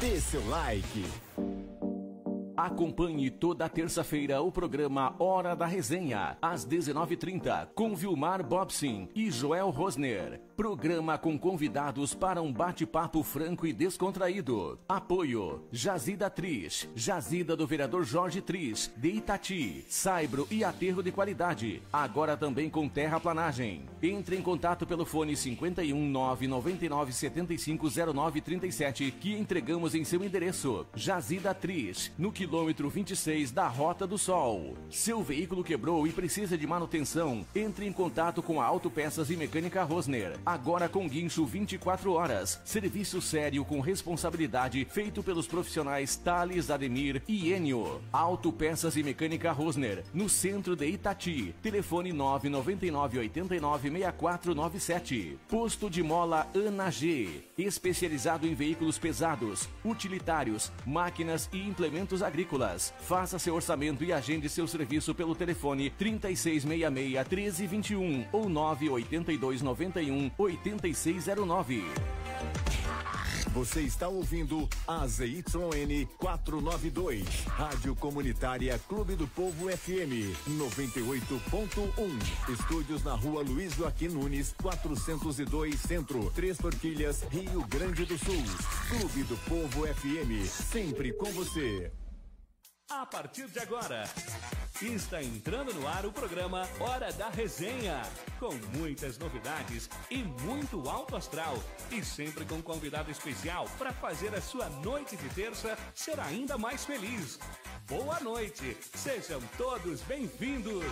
Dê seu like. Acompanhe toda terça-feira o programa Hora da Resenha, às 19h30, com Vilmar Bobsin e Joel Rosner. Programa com convidados para um bate-papo franco e descontraído. Apoio: Jazida Tris, Jazida do vereador Jorge Tris, de Itati, Saibro e Aterro de Qualidade, agora também com terraplanagem. Entre em contato pelo fone 51 999 75 09 37, que entregamos em seu endereço. Jazida Tris, no quilômetro 26 da Rota do Sol. Seu veículo quebrou e precisa de manutenção? Entre em contato com a Autopeças e Mecânica Rosner. Agora com guincho 24 horas. Serviço sério com responsabilidade feito pelos profissionais Thales, Ademir e Enio. Autopeças e Mecânica Rosner, no centro de Itati. Telefone 999 89 6497. Posto de mola Ana G, especializado em veículos pesados, utilitários, máquinas e implementos agrícolas. Faça seu orçamento e agende seu serviço pelo telefone 3666-1321 ou 98291-8609. Você está ouvindo a ZYN 492, Rádio Comunitária Clube do Povo FM 98.1. Estúdios na Rua Luiz Joaquim Nunes, 402 Centro, Três Forquilhas, Rio Grande do Sul. Clube do Povo FM, sempre com você. A partir de agora, está entrando no ar o programa Hora da Resenha, com muitas novidades e muito alto astral, e sempre com um convidado especial para fazer a sua noite de terça ser ainda mais feliz. Boa noite, sejam todos bem-vindos.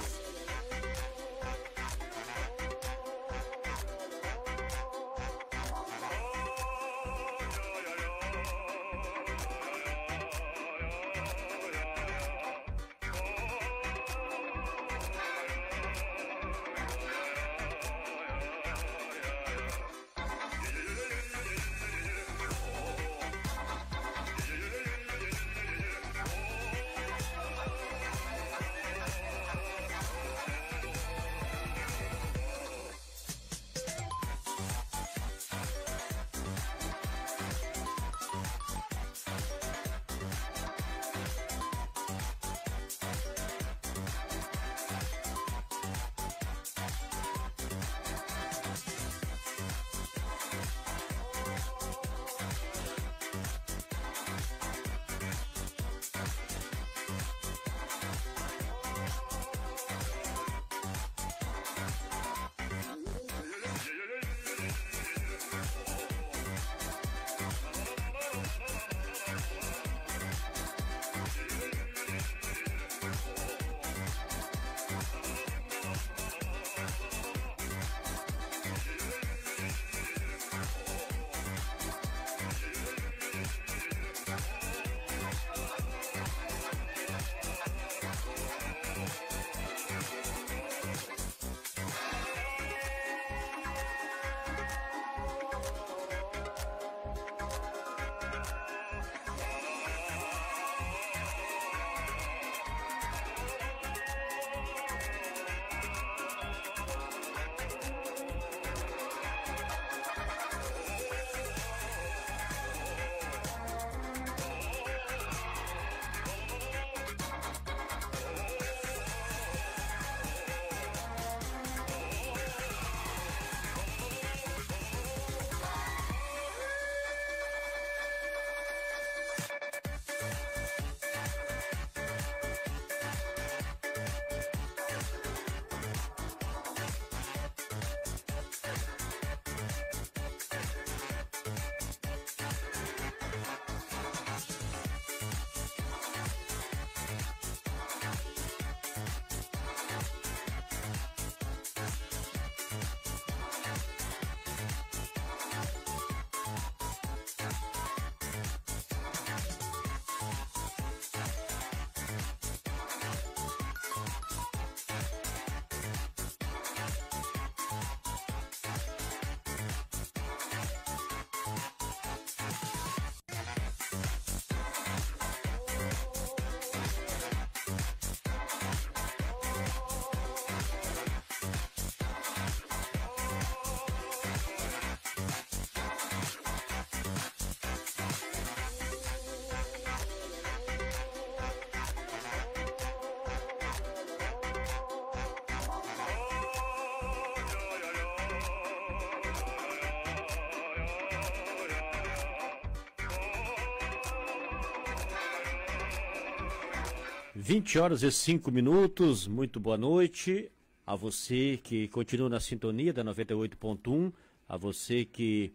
20h05, muito boa noite a você que continua na sintonia da 98.1, a você que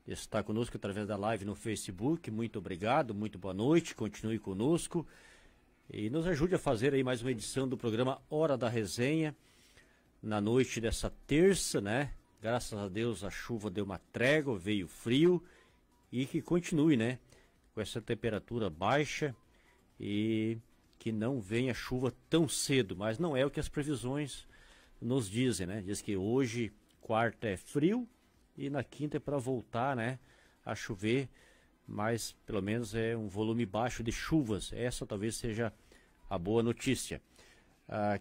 está conosco através da live no Facebook, muito obrigado, muito boa noite, continue conosco e nos ajude a fazer aí mais uma edição do programa Hora da Resenha, na noite dessa terça, né? Graças a Deus a chuva deu uma trégua, veio frio e que continue, né? Com essa temperatura baixa e que não venha chuva tão cedo, mas não é o que as previsões nos dizem, né? Diz que hoje, quarta, é frio e na quinta é para voltar, né, a chover, mas pelo menos é um volume baixo de chuvas. Essa talvez seja a boa notícia.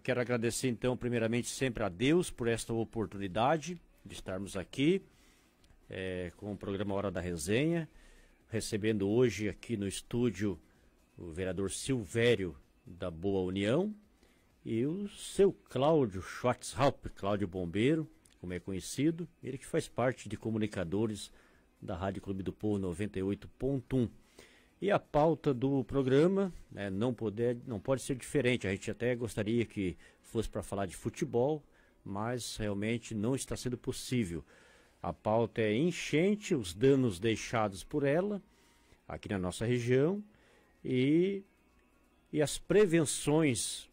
Quero agradecer então primeiramente sempre a Deus por esta oportunidade de estarmos aqui com o programa Hora da Resenha, recebendo hoje aqui no estúdio o vereador Silvério da Boa União e o seu Cláudio Schwarzhaupt, Cláudio Bombeiro, como é conhecido, ele que faz parte de comunicadores da Rádio Clube do Povo 98.1. E a pauta do programa, né, não pode ser diferente. A gente até gostaria que fosse para falar de futebol, mas realmente não está sendo possível. A pauta é enchente, os danos deixados por ela aqui na nossa região e as prevenções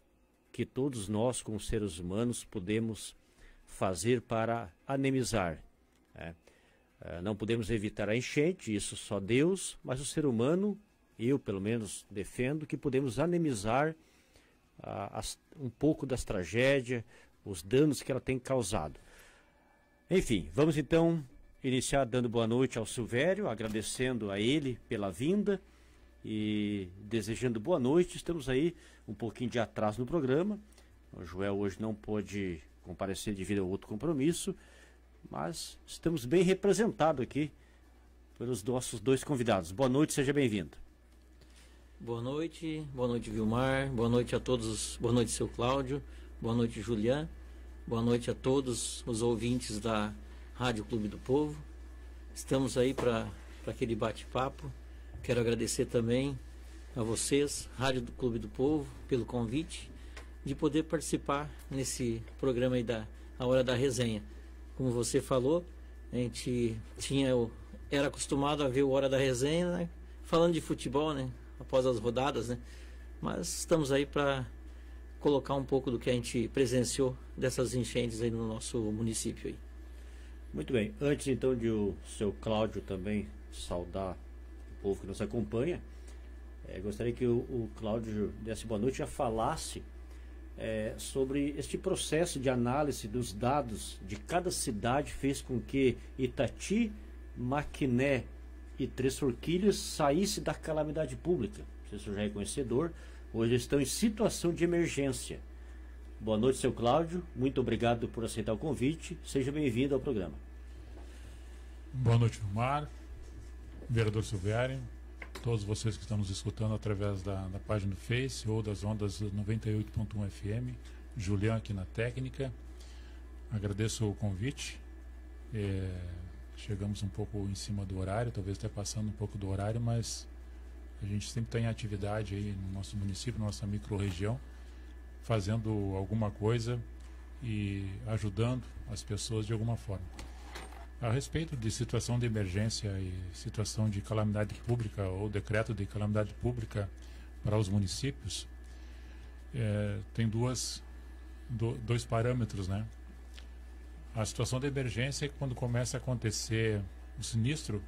que todos nós, como seres humanos, podemos fazer para amenizar, né? Não podemos evitar a enchente, isso só Deus, mas o ser humano, eu pelo menos defendo que podemos amenizar um pouco das tragédias, os danos que ela tem causado. Enfim, vamos então iniciar dando boa noite ao Silvério, agradecendo a ele pela vinda e desejando boa noite. Estamos aí um pouquinho de atraso no programa, o Joel hoje não pôde comparecer devido a outro compromisso, mas estamos bem representados aqui pelos nossos dois convidados. Boa noite, seja bem-vindo. Boa noite Vilmar, boa noite a todos, boa noite seu Cláudio, boa noite Julián, boa noite a todos os ouvintes da Rádio Clube do Povo. Estamos aí para aquele bate-papo. Quero agradecer também a vocês, Rádio do Clube do Povo, pelo convite de poder participar nesse programa aí a Hora da Resenha. Como você falou, a gente era acostumado a ver o Hora da Resenha, né, falando de futebol, né, após as rodadas, né, mas estamos aí para colocar um pouco do que a gente presenciou dessas enchentes aí no nosso município aí. Muito bem, antes então de o seu Cláudio também saudar o povo que nos acompanha, gostaria que o Cláudio desse boa noite e já falasse sobre este processo de análise dos dados de cada cidade fez com que Itati, Maquiné e Três Forquilhas saísse da calamidade pública. Você já é conhecedor, hoje estão em situação de emergência. Boa noite, seu Cláudio, muito obrigado por aceitar o convite, seja bem-vindo ao programa. Boa noite, Vilmar, vereador Silvério, todos vocês que estão nos escutando através da página do Face ou das ondas 98.1 FM, Julián aqui na técnica. Agradeço o convite. Chegamos um pouco em cima do horário, talvez até passando um pouco do horário, mas a gente sempre está em atividade aí no nosso município, na nossa micro-região, fazendo alguma coisa e ajudando as pessoas de alguma forma. A respeito de situação de emergência e situação de calamidade pública ou decreto de calamidade pública para os municípios, tem dois parâmetros, né? A situação de emergência é quando começa a acontecer o sinistro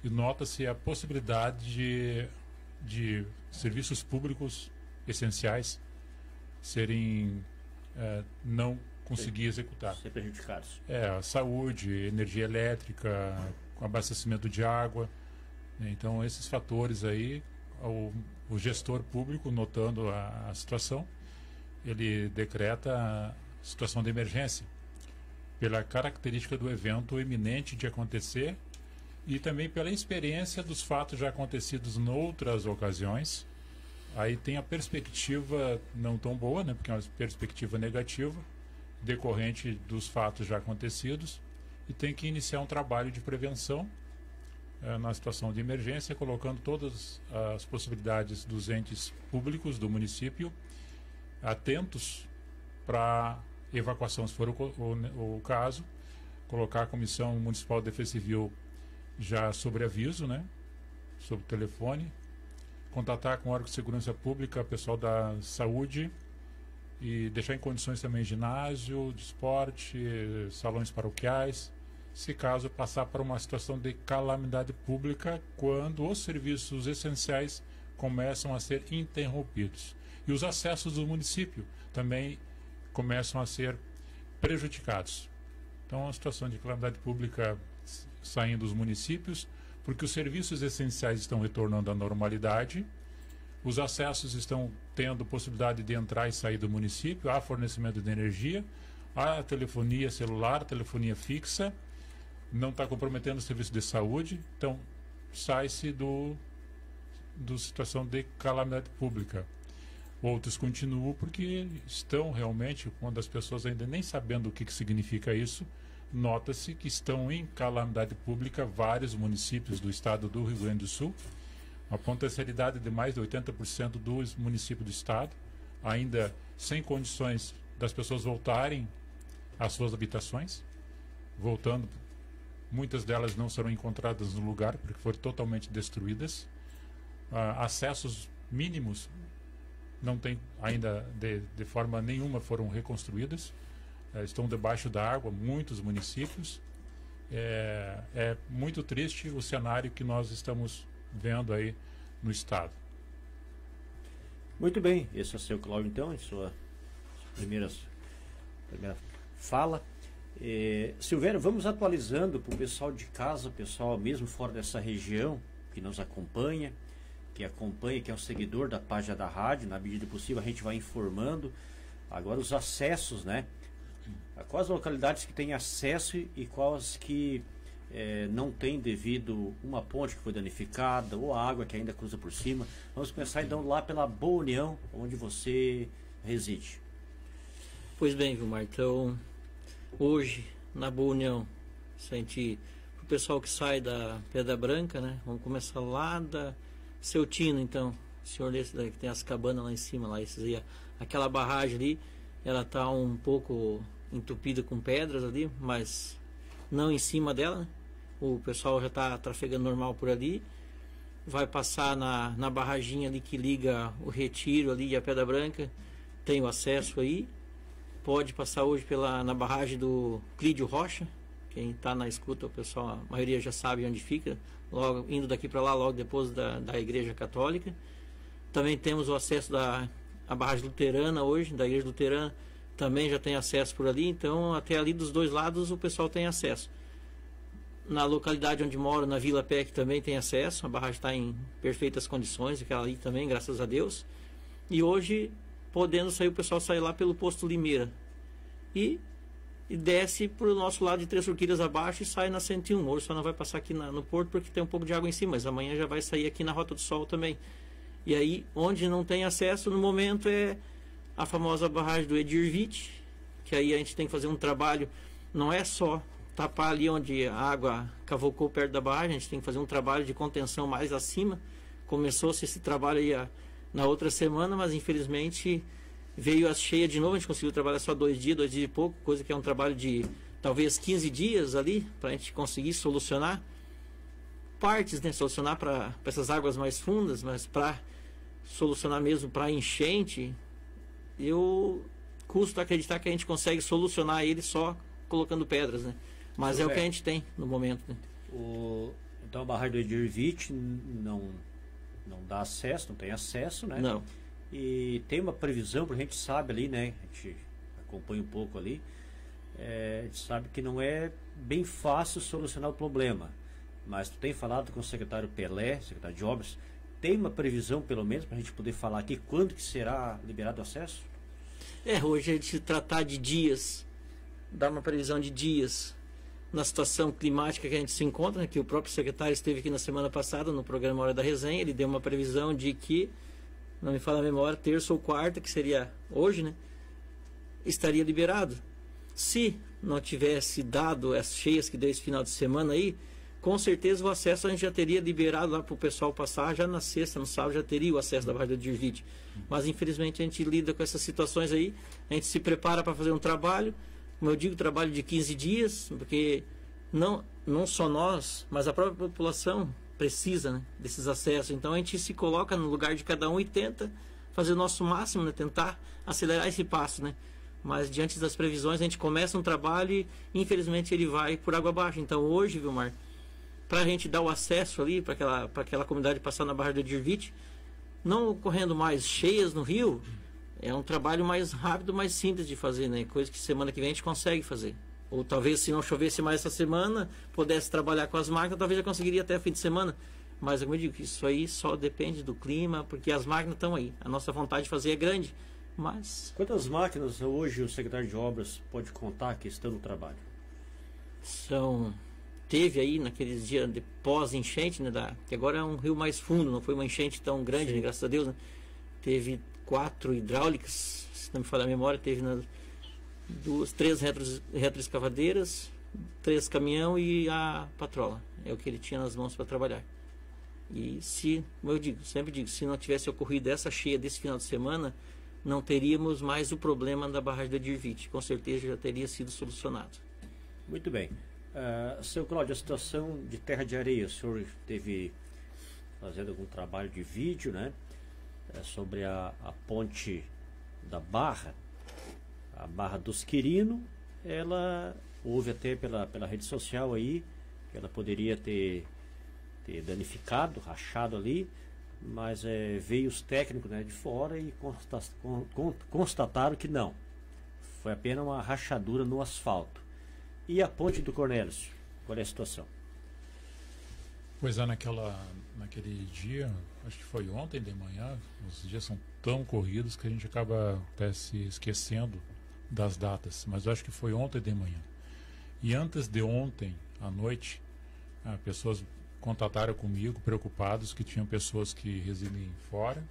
e nota-se a possibilidade de serviços públicos essenciais serem não conseguir executar. Ser prejudicados. A saúde, energia elétrica, abastecimento de água. Então, esses fatores aí, o gestor público, notando a situação, ele decreta a situação de emergência, pela característica do evento iminente de acontecer e também pela experiência dos fatos já acontecidos em outras ocasiões. Aí tem a perspectiva não tão boa, né, porque é uma perspectiva negativa, decorrente dos fatos já acontecidos, e tem que iniciar um trabalho de prevenção na situação de emergência, colocando todas as possibilidades dos entes públicos do município atentos para evacuação, se for o caso, colocar a Comissão Municipal de Defesa Civil já sobre aviso, né, sobre telefone, contatar com o órgão de segurança pública, pessoal da saúde, e deixar em condições também ginásio, de esporte, salões paroquiais, se caso passar por uma situação de calamidade pública, quando os serviços essenciais começam a ser interrompidos. E os acessos do município também começam a ser prejudicados. Então, a situação de calamidade pública saindo dos municípios, porque os serviços essenciais estão retornando à normalidade, os acessos estão tendo possibilidade de entrar e sair do município, há fornecimento de energia, há telefonia celular, telefonia fixa, não está comprometendo o serviço de saúde, então sai-se do situação de calamidade pública. Outros continuam porque estão realmente, quando as pessoas ainda nem sabendo o que significa isso, nota-se que estão em calamidade pública vários municípios do estado do Rio Grande do Sul, a potencialidade de mais de 80% dos municípios do estado, ainda sem condições das pessoas voltarem às suas habitações, voltando, muitas delas não serão encontradas no lugar porque foram totalmente destruídas, acessos mínimos não tem ainda de forma nenhuma foram reconstruídas, estão debaixo da água muitos municípios. É muito triste o cenário que nós estamos vendo aí no estado. Muito bem, esse é o seu Cláudio, então, em sua primeira fala. Silvério, vamos atualizando para o pessoal de casa, pessoal mesmo fora dessa região que nos acompanha, que é um seguidor da página da rádio. Na medida do possível a gente vai informando agora os acessos, né? Quais localidades que têm acesso e quais que não tem devido uma ponte que foi danificada ou a água que ainda cruza por cima. Vamos começar então lá pela Boa União, onde você reside. Pois bem, Vilmar, então hoje na Boa União, o pessoal que sai da Pedra Branca, né? Vamos começar lá da Seu Tino, então, o senhor desse daí que tem as cabanas lá em cima, lá, aquela barragem ali, ela está um pouco entupida com pedras ali, mas não em cima dela, né? O pessoal já está trafegando normal por ali, vai passar na barraginha ali que liga o Retiro ali e a Pedra Branca, tem o acesso aí, pode passar hoje na barragem do Clídio Rocha, quem está na escuta, o pessoal, a maioria já sabe onde fica, logo indo daqui para lá, logo depois da Igreja Católica. Também temos o acesso da barragem luterana hoje, da Igreja Luterana, também já tem acesso por ali, então até ali dos dois lados o pessoal tem acesso. Na localidade onde moro, na Vila PEC, também tem acesso, a barragem está em perfeitas condições, aquela ali também, graças a Deus. E hoje, podendo sair, o pessoal sai lá pelo posto Limeira e desce para o nosso lado de Três Forquilhas abaixo e sai na 101. Hoje só não vai passar aqui no porto porque tem um pouco de água em cima, mas amanhã já vai sair aqui na Rota do Sol também. E aí, onde não tem acesso no momento é a famosa barragem do Edir Witt, que aí a gente tem que fazer um trabalho, não é só tapar ali onde a água cavocou perto da barragem, a gente tem que fazer um trabalho de contenção mais acima. Começou-se esse trabalho aí na outra semana, mas infelizmente veio a cheia de novo, a gente conseguiu trabalhar só 2 dias e pouco, coisa que é um trabalho de talvez 15 dias ali, para a gente conseguir solucionar partes, né? Solucionar para essas águas mais fundas, mas para solucionar mesmo para enchente, eu custo acreditar que a gente consegue solucionar ele só colocando pedras, né? Mas é o que a gente tem no momento, né? Então a barragem do Edir Witt não dá acesso, não tem acesso, né? Não. E tem uma previsão, porque a gente sabe ali, né? A gente acompanha um pouco ali, a gente sabe que não é bem fácil solucionar o problema. Mas tu tem falado com o secretário Pelé, secretário de Obras, tem uma previsão pelo menos para a gente poder falar aqui quando que será liberado o acesso? Hoje a gente tratar de dias, dar uma previsão de dias na situação climática que a gente se encontra, né, que o próprio secretário esteve aqui na semana passada no programa Hora da Resenha, ele deu uma previsão de que, não me fala a memória, terça ou quarta, que seria hoje, né, estaria liberado. Se não tivesse dado as cheias que deu esse final de semana aí, com certeza o acesso a gente já teria liberado lá para o pessoal passar, já na sexta, no sábado já teria o acesso da barragem do Dirvite. Mas infelizmente a gente lida com essas situações aí, a gente se prepara para fazer um trabalho, como eu digo, trabalho de 15 dias, porque não só nós, mas a própria população precisa, né, desses acessos. Então a gente se coloca no lugar de cada um e tenta fazer o nosso máximo, né, tentar acelerar esse passo, né? Mas diante das previsões a gente começa um trabalho e infelizmente ele vai por água abaixo. Então hoje, Vilmar, para a gente dar o acesso ali para aquela comunidade passar na barragem do Dirvite, não ocorrendo mais cheias no rio, é um trabalho mais rápido, mais simples de fazer, né? Coisa que semana que vem a gente consegue fazer. Ou talvez se não chovesse mais essa semana, pudesse trabalhar com as máquinas, talvez já conseguiria até fim de semana. Mas como eu digo, isso aí só depende do clima, porque as máquinas estão aí. A nossa vontade de fazer é grande, mas... Quantas máquinas hoje o secretário de Obras pode contar que estão no trabalho? Teve aí naqueles dias de pós-enchente, né, que agora é um rio mais fundo, não foi uma enchente tão grande, né, graças a Deus, né? Teve 4 hidráulicas, se não me falha a memória, teve 3 retroescavadeiras, 3 caminhão e a patrola. É o que ele tinha nas mãos para trabalhar. E como eu digo, sempre digo, se não tivesse ocorrido essa cheia desse final de semana, não teríamos mais o problema da barragem da Dirvite. Com certeza já teria sido solucionado. Muito bem. Seu Cláudio, a situação de terra de areia, o senhor teve fazendo algum trabalho de vídeo, né? Sobre a ponte da Barra, a Barra dos Quirino. Ela houve até pela rede social aí que ela poderia ter danificado, rachado ali, mas veio os técnicos, né, de fora e constataram que não, foi apenas uma rachadura no asfalto. E a ponte do Cornélio, qual é a situação? Pois é, naquele dia, acho que foi ontem de manhã, os dias são tão corridos que a gente acaba até se esquecendo das datas, mas eu acho que foi ontem de manhã. E antes de ontem, à noite, pessoas contataram comigo, preocupados, que tinham pessoas que residem fora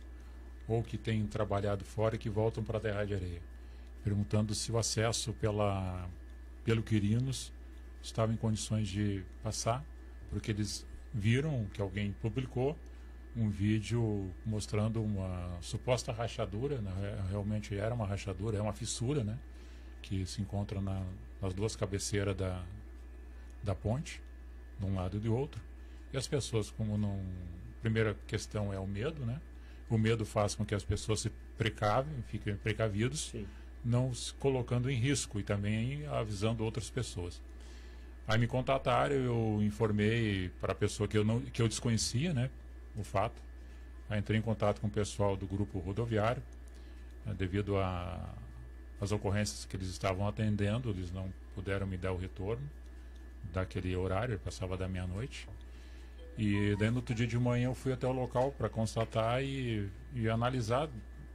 ou que têm trabalhado fora e que voltam para a terra de areia, perguntando se o acesso pelo Quirinos estava em condições de passar, porque eles viram que alguém publicou um vídeo mostrando uma suposta rachadura, né? Realmente era uma rachadura, é uma fissura, né? Que se encontra nas duas cabeceiras da ponte, de um lado e do outro. E as pessoas, como não... Primeira questão é o medo, né? O medo faz com que as pessoas se fiquem precavidos, sim, não se colocando em risco e também avisando outras pessoas. Aí me contataram, eu informei para a pessoa que eu desconhecia, né, o fato. Aí entrei em contato com o pessoal do grupo rodoviário, devido às ocorrências que eles estavam atendendo, eles não puderam me dar o retorno daquele horário, passava da meia-noite. E daí no outro dia de manhã eu fui até o local para constatar e analisar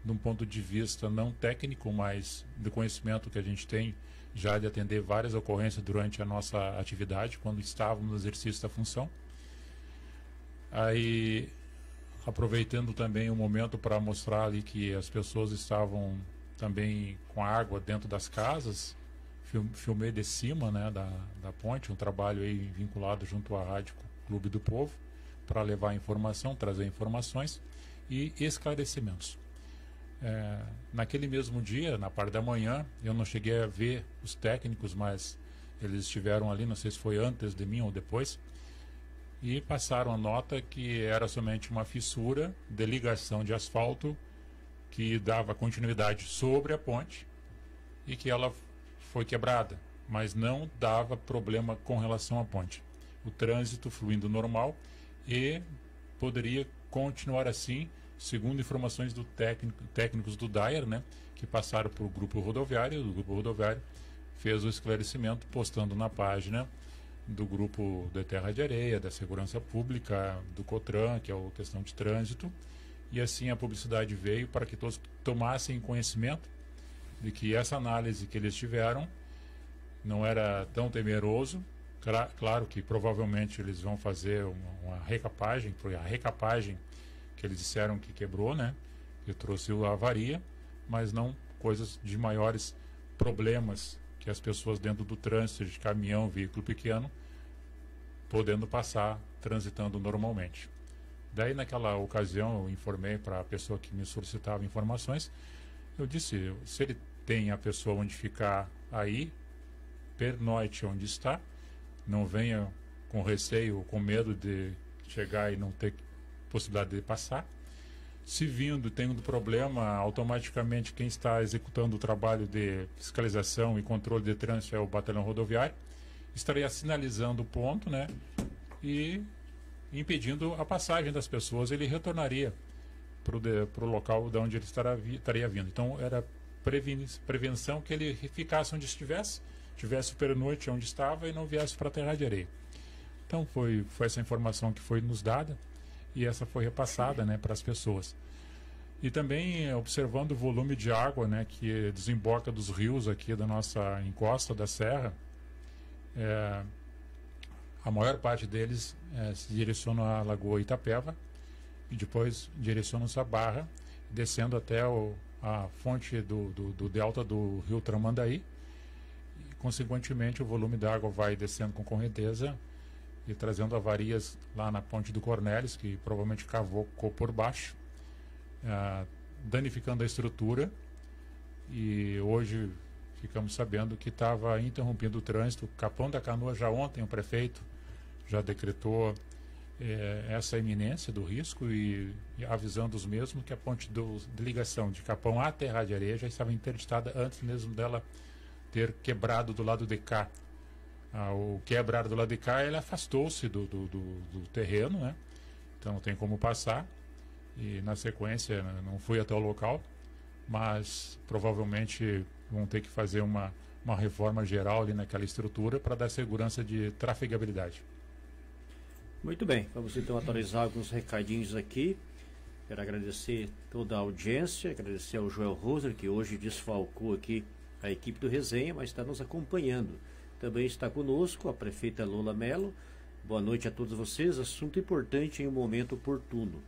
de um ponto de vista não técnico, mas do conhecimento que a gente tem já de atender várias ocorrências durante a nossa atividade, quando estávamos no exercício da função. Aí, aproveitando também o momento para mostrar ali que as pessoas estavam também com água dentro das casas, filmei de cima, né, da ponte, um trabalho aí vinculado junto à Rádio Clube do Povo, para levar informação, trazer informações e esclarecimentos. Naquele mesmo dia, na parte da manhã, eu não cheguei a ver os técnicos, mas eles estiveram ali, não sei se foi antes de mim ou depois, e passaram a nota que era somente uma fissura de ligação de asfalto que dava continuidade sobre a ponte e que ela foi quebrada, mas não dava problema com relação à ponte. O trânsito fluindo normal e poderia continuar assim, segundo informações do técnicos do DAER, né, que passaram para o grupo rodoviário. O grupo rodoviário fez o esclarecimento postando na página do grupo da Terra de Areia, da Segurança Pública, do COTRAN, que é a questão de trânsito, e assim a publicidade veio para que todos tomassem conhecimento de que essa análise que eles tiveram não era tão temeroso. Claro que provavelmente eles vão fazer uma recapagem, foi a recapagem que eles disseram que quebrou, né, que trouxe a avaria, mas não coisas de maiores problemas que as pessoas dentro do trânsito de caminhão, veículo pequeno, podendo passar, transitando normalmente. Daí, naquela ocasião, eu informei para a pessoa que me solicitava informações. Eu disse, se ele tem a pessoa onde ficar aí, pernoite onde está, não venha com receio, com medo de chegar e não ter possibilidade de passar. Se vindo, tendo problema, automaticamente quem está executando o trabalho de fiscalização e controle de trânsito é o batalhão rodoviário, estaria sinalizando o ponto, né, e impedindo a passagem das pessoas. Ele retornaria para o local de onde ele estaria vindo. Então era prevenção que ele ficasse onde estivesse, tivesse o pernoite onde estava e não viesse para a terra de areia. Então foi essa informação que foi nos dada e essa foi repassada, né, para as pessoas. E também observando o volume de água, né, que desemboca dos rios aqui da nossa encosta da serra, a maior parte deles se direciona à Lagoa Itapeva e depois direciona-se à Barra, descendo até a fonte do delta do rio Tramandaí. E, consequentemente, o volume da água vai descendo com correnteza e trazendo avarias lá na ponte do Cornélis, que provavelmente cavou por baixo, danificando a estrutura. E hoje ficamos sabendo que estava interrompendo o trânsito. Capão da Canoa, já ontem o prefeito já decretou essa iminência do risco e avisando os mesmos que a ponte de ligação de Capão à Terra de Areia já estava interditada antes mesmo dela ter quebrado do lado de cá. O quebrar do lado de cá, ele afastou-se do terreno, né? Então não tem como passar. E na sequência, não fui até o local, mas provavelmente vão ter que fazer uma reforma geral ali naquela estrutura para dar segurança de trafegabilidade. Muito bem, vamos então atualizar alguns recadinhos aqui. Quero agradecer toda a audiência, agradecer ao Joel Roser, que hoje desfalcou aqui a equipe do Resenha, mas está nos acompanhando. Também está conosco a prefeita Lola Mello. Boa noite a todos vocês. Assunto importante em um momento oportuno.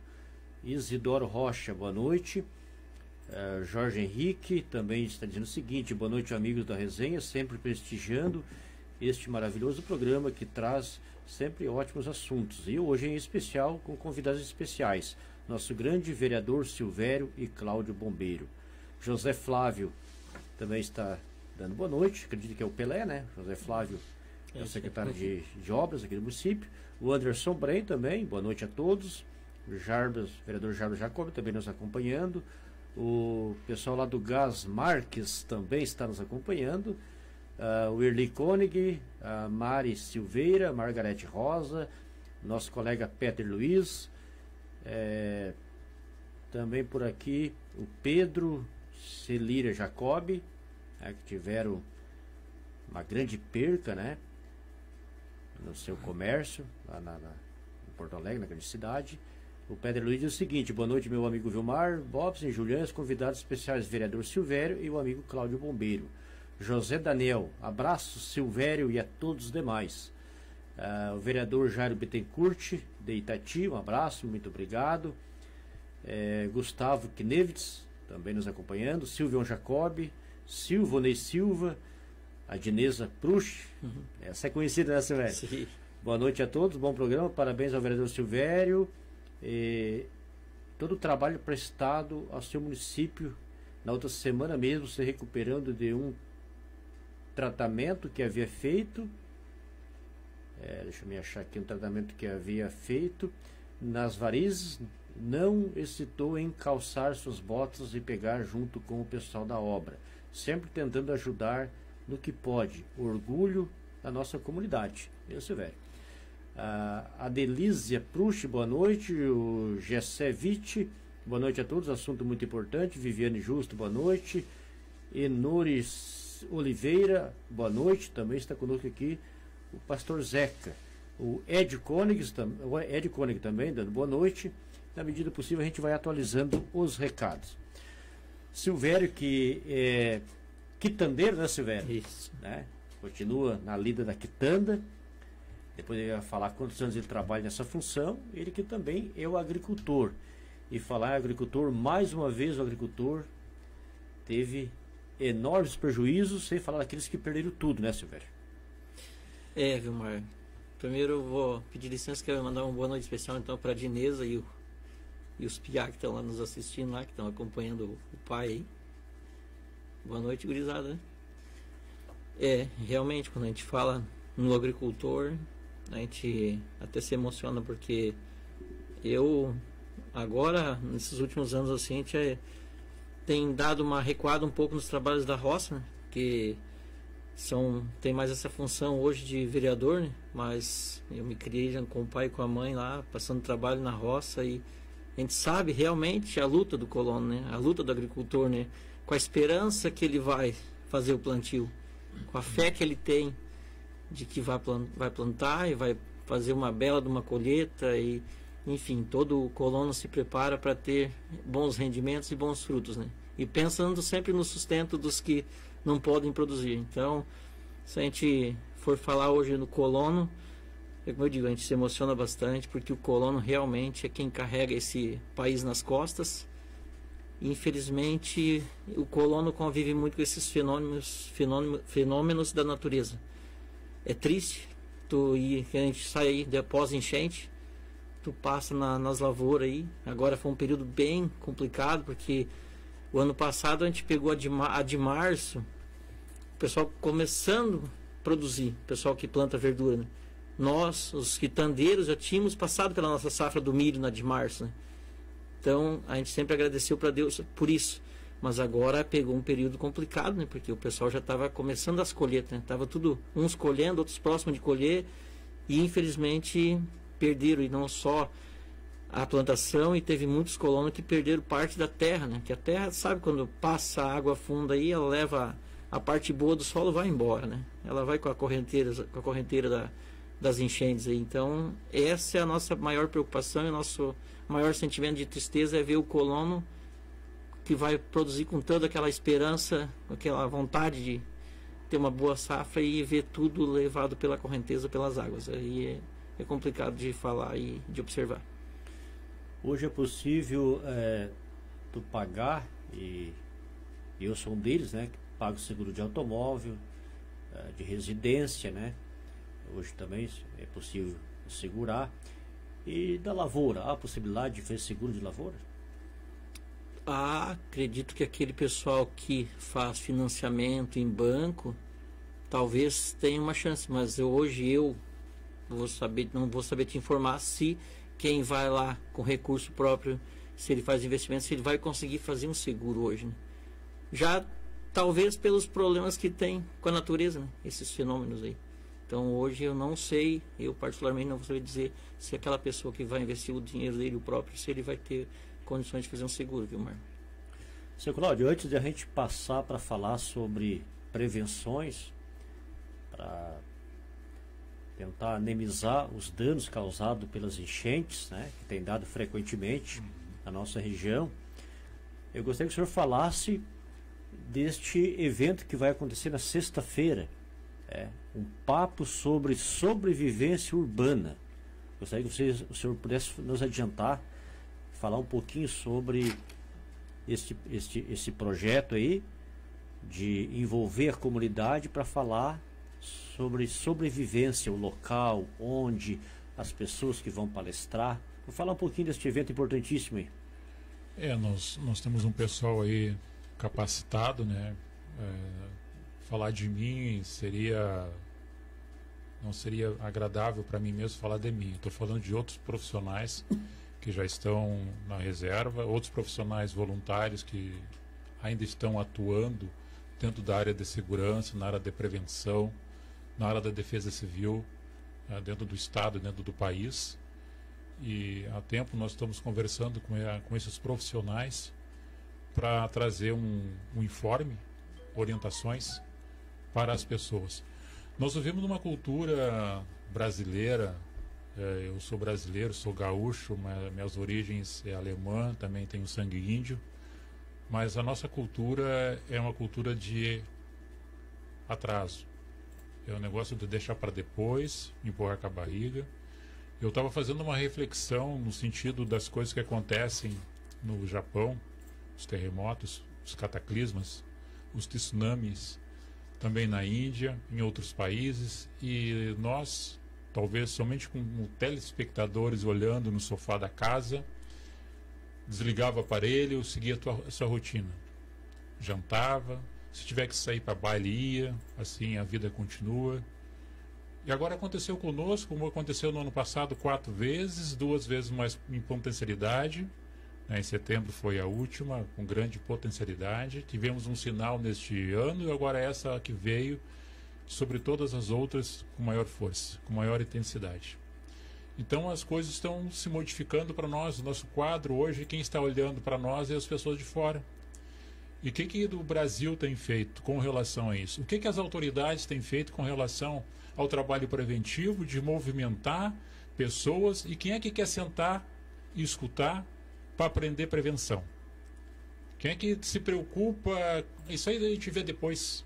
Isidoro Rocha, boa noite. Jorge Henrique também está dizendo o seguinte: boa noite, amigos da Resenha, sempre prestigiando este maravilhoso programa que traz sempre ótimos assuntos. E hoje em especial com convidados especiais. Nosso grande vereador Silvério e Cláudio Bombeiro. José Flávio também está dando boa noite, acredito que é o Pelé, né? José Flávio é o secretário de obras aqui do município. O Anderson Brem também, boa noite a todos. O vereador Jarbas Jacob também nos acompanhando. O pessoal lá do Gás Marques também está nos acompanhando. O Erli Koenig, a Mari Silveira, Margarete Rosa, nosso colega Peter Luiz. Também por aqui o Pedro Celira Jacob, que tiveram uma grande perca, né, no seu comércio lá em Porto Alegre, na grande cidade. O Pedro Luiz diz o seguinte: boa noite, meu amigo Vilmar, Bobson, Julián, os convidados especiais, vereador Silvério e o amigo Cláudio Bombeiro. José Daniel, abraço Silvério e a todos os demais. O vereador Jairo Bittencourt de Itati, um abraço, muito obrigado. Gustavo Knevitz também nos acompanhando. Silvio Jacob, Silvonei Silva, a Dinesa Prush, essa é conhecida, né, Silvério? Sim. Boa noite a todos, bom programa, parabéns ao vereador Silvério. Todo o trabalho prestado ao seu município, na outra semana mesmo, se recuperando de um tratamento que havia feito, deixa eu me achar aqui, um tratamento que havia feito nas varizes, não hesitou em calçar suas botas e pegar junto com o pessoal da obra, sempre tentando ajudar no que pode, orgulho da nossa comunidade. Eu, Silvério. A Delísia Prush, boa noite. O Gessé Vitti, boa noite a todos, assunto muito importante. Viviane Justo, boa noite. Enores Oliveira, boa noite, também está conosco aqui o pastor Zeca. O Ed Koenig também dando boa noite. Na medida possível a gente vai atualizando os recados. Silvério, que é quitandeiro, né, Silvério? Isso. Né? Continua na lida da quitanda. Depois ele vai falar quantos anos ele trabalha nessa função. Ele que também é o agricultor. E falar em agricultor, mais uma vez o agricultor teve enormes prejuízos, sem falar daqueles que perderam tudo, né, Silvério? Vilmar, Primeiro eu vou pedir licença, quero mandar uma boa noite especial então para a Dinesa e os piá que estão lá nos assistindo lá, que estão acompanhando o pai aí. Boa noite, gurizada. Realmente, quando a gente fala no agricultor, a gente até se emociona, porque eu, agora, nesses últimos anos, assim, a gente tem dado uma recuada um pouco nos trabalhos da roça, né? Que tem mais essa função hoje de vereador, né? Mas eu me criei já com o pai e com a mãe lá, passando trabalho na roça, e a gente sabe realmente a luta do colono, né? A luta do agricultor, né? Com a esperança que ele vai fazer o plantio, com a fé que ele tem de que vai plantar e vai fazer uma bela de uma colheita, e enfim, todo o colono se prepara para ter bons rendimentos e bons frutos, né? E pensando sempre no sustento dos que não podem produzir. Então, se a gente for falar hoje no colono, como eu digo, a gente se emociona bastante, porque o colono realmente é quem carrega esse país nas costas. Infelizmente, o colono convive muito com esses fenômenos da natureza. É triste, a gente sai aí após enchente, tu passa nas lavouras aí. Agora foi um período bem complicado, porque o ano passado a gente pegou a de março, o pessoal começando a produzir, o pessoal que planta verdura, né? Nós, os quitandeiros, já tínhamos passado pela nossa safra do milho na de março, né? Então, a gente sempre agradeceu para Deus por isso. Mas agora pegou um período complicado, né? Porque o pessoal já estava começando as colheitas, né? Tava tudo, uns colhendo, outros próximos de colher. E, infelizmente, perderam. E não só a plantação, e teve muitos colonos que perderam parte da terra, né? Que a terra, sabe, quando passa a água funda aí, ela leva a parte boa do solo, vai embora, né? Ela vai com a correnteira das enchentes aí. Então, essa é a nossa maior preocupação, e o nosso maior sentimento de tristeza é ver o colono que vai produzir com toda aquela esperança, aquela vontade de ter uma boa safra, e ver tudo levado pela correnteza, pelas águas. Aí é complicado de falar e de observar. Hoje é possível tu pagar, e eu sou um deles, né, que pago seguro de automóvel, de residência, né? Hoje também é possível segurar. E da lavoura, há a possibilidade de fazer seguro de lavoura? Acredito que aquele pessoal que faz financiamento em banco talvez tenha uma chance, mas hoje eu não vou saber te informar se quem vai lá com recurso próprio, se ele faz investimento, se ele vai conseguir fazer um seguro hoje, né? Já talvez pelos problemas que tem com a natureza, né? Esses fenômenos aí. Então hoje eu não sei, eu particularmente não vou saber dizer se aquela pessoa que vai investir o dinheiro dele, o próprio, se ele vai ter condições de fazer um seguro, viu, Marco? Seu Cláudio, antes de a gente passar para falar sobre prevenções, para tentar amenizar os danos causados pelas enchentes, né, que tem dado frequentemente na nossa região, eu gostaria que o senhor falasse deste evento que vai acontecer na sexta-feira, um papo sobre sobrevivência urbana. Gostaria que o senhor pudesse nos adiantar, falar um pouquinho sobre esse projeto aí, de envolver a comunidade para falar sobre sobrevivência, o local, onde, as pessoas que vão palestrar. Vou falar um pouquinho deste evento importantíssimo aí. Nós temos um pessoal aí capacitado, né? Falar de mim não seria agradável para mim mesmo falar de mim. Estou falando de outros profissionais que já estão na reserva, outros profissionais voluntários que ainda estão atuando dentro da área de segurança, na área de prevenção, na área da defesa civil, dentro do estado, dentro do país. E há tempo nós estamos conversando com esses profissionais para trazer um informe, orientações para as pessoas. Nós vivemos numa cultura brasileira. Eu sou brasileiro, sou gaúcho, minhas origens é alemã, também tenho sangue índio, mas a nossa cultura é uma cultura de atraso. É um negócio de deixar para depois, empurrar com a barriga. Eu estava fazendo uma reflexão no sentido das coisas que acontecem no Japão, os terremotos, os cataclismas, os tsunamis, também na Índia, em outros países, e nós talvez somente com telespectadores olhando no sofá da casa, desligava o aparelho, seguia a sua rotina. Jantava, se tiver que sair para baile ia, assim a vida continua. E agora aconteceu conosco, como aconteceu no ano passado 4 vezes, 2 vezes mais em potencialidade. Em setembro foi a última, com grande potencialidade. Tivemos um sinal neste ano e agora essa que veio, sobre todas as outras, com maior força, com maior intensidade. Então as coisas estão se modificando para nós. O nosso quadro hoje, quem está olhando para nós é as pessoas de fora. E o que o Brasil tem feito com relação a isso? O que as autoridades têm feito com relação ao trabalho preventivo de movimentar pessoas? E quem é que quer sentar e escutar para aprender prevenção? Quem é que se preocupa? Isso aí a gente vê depois.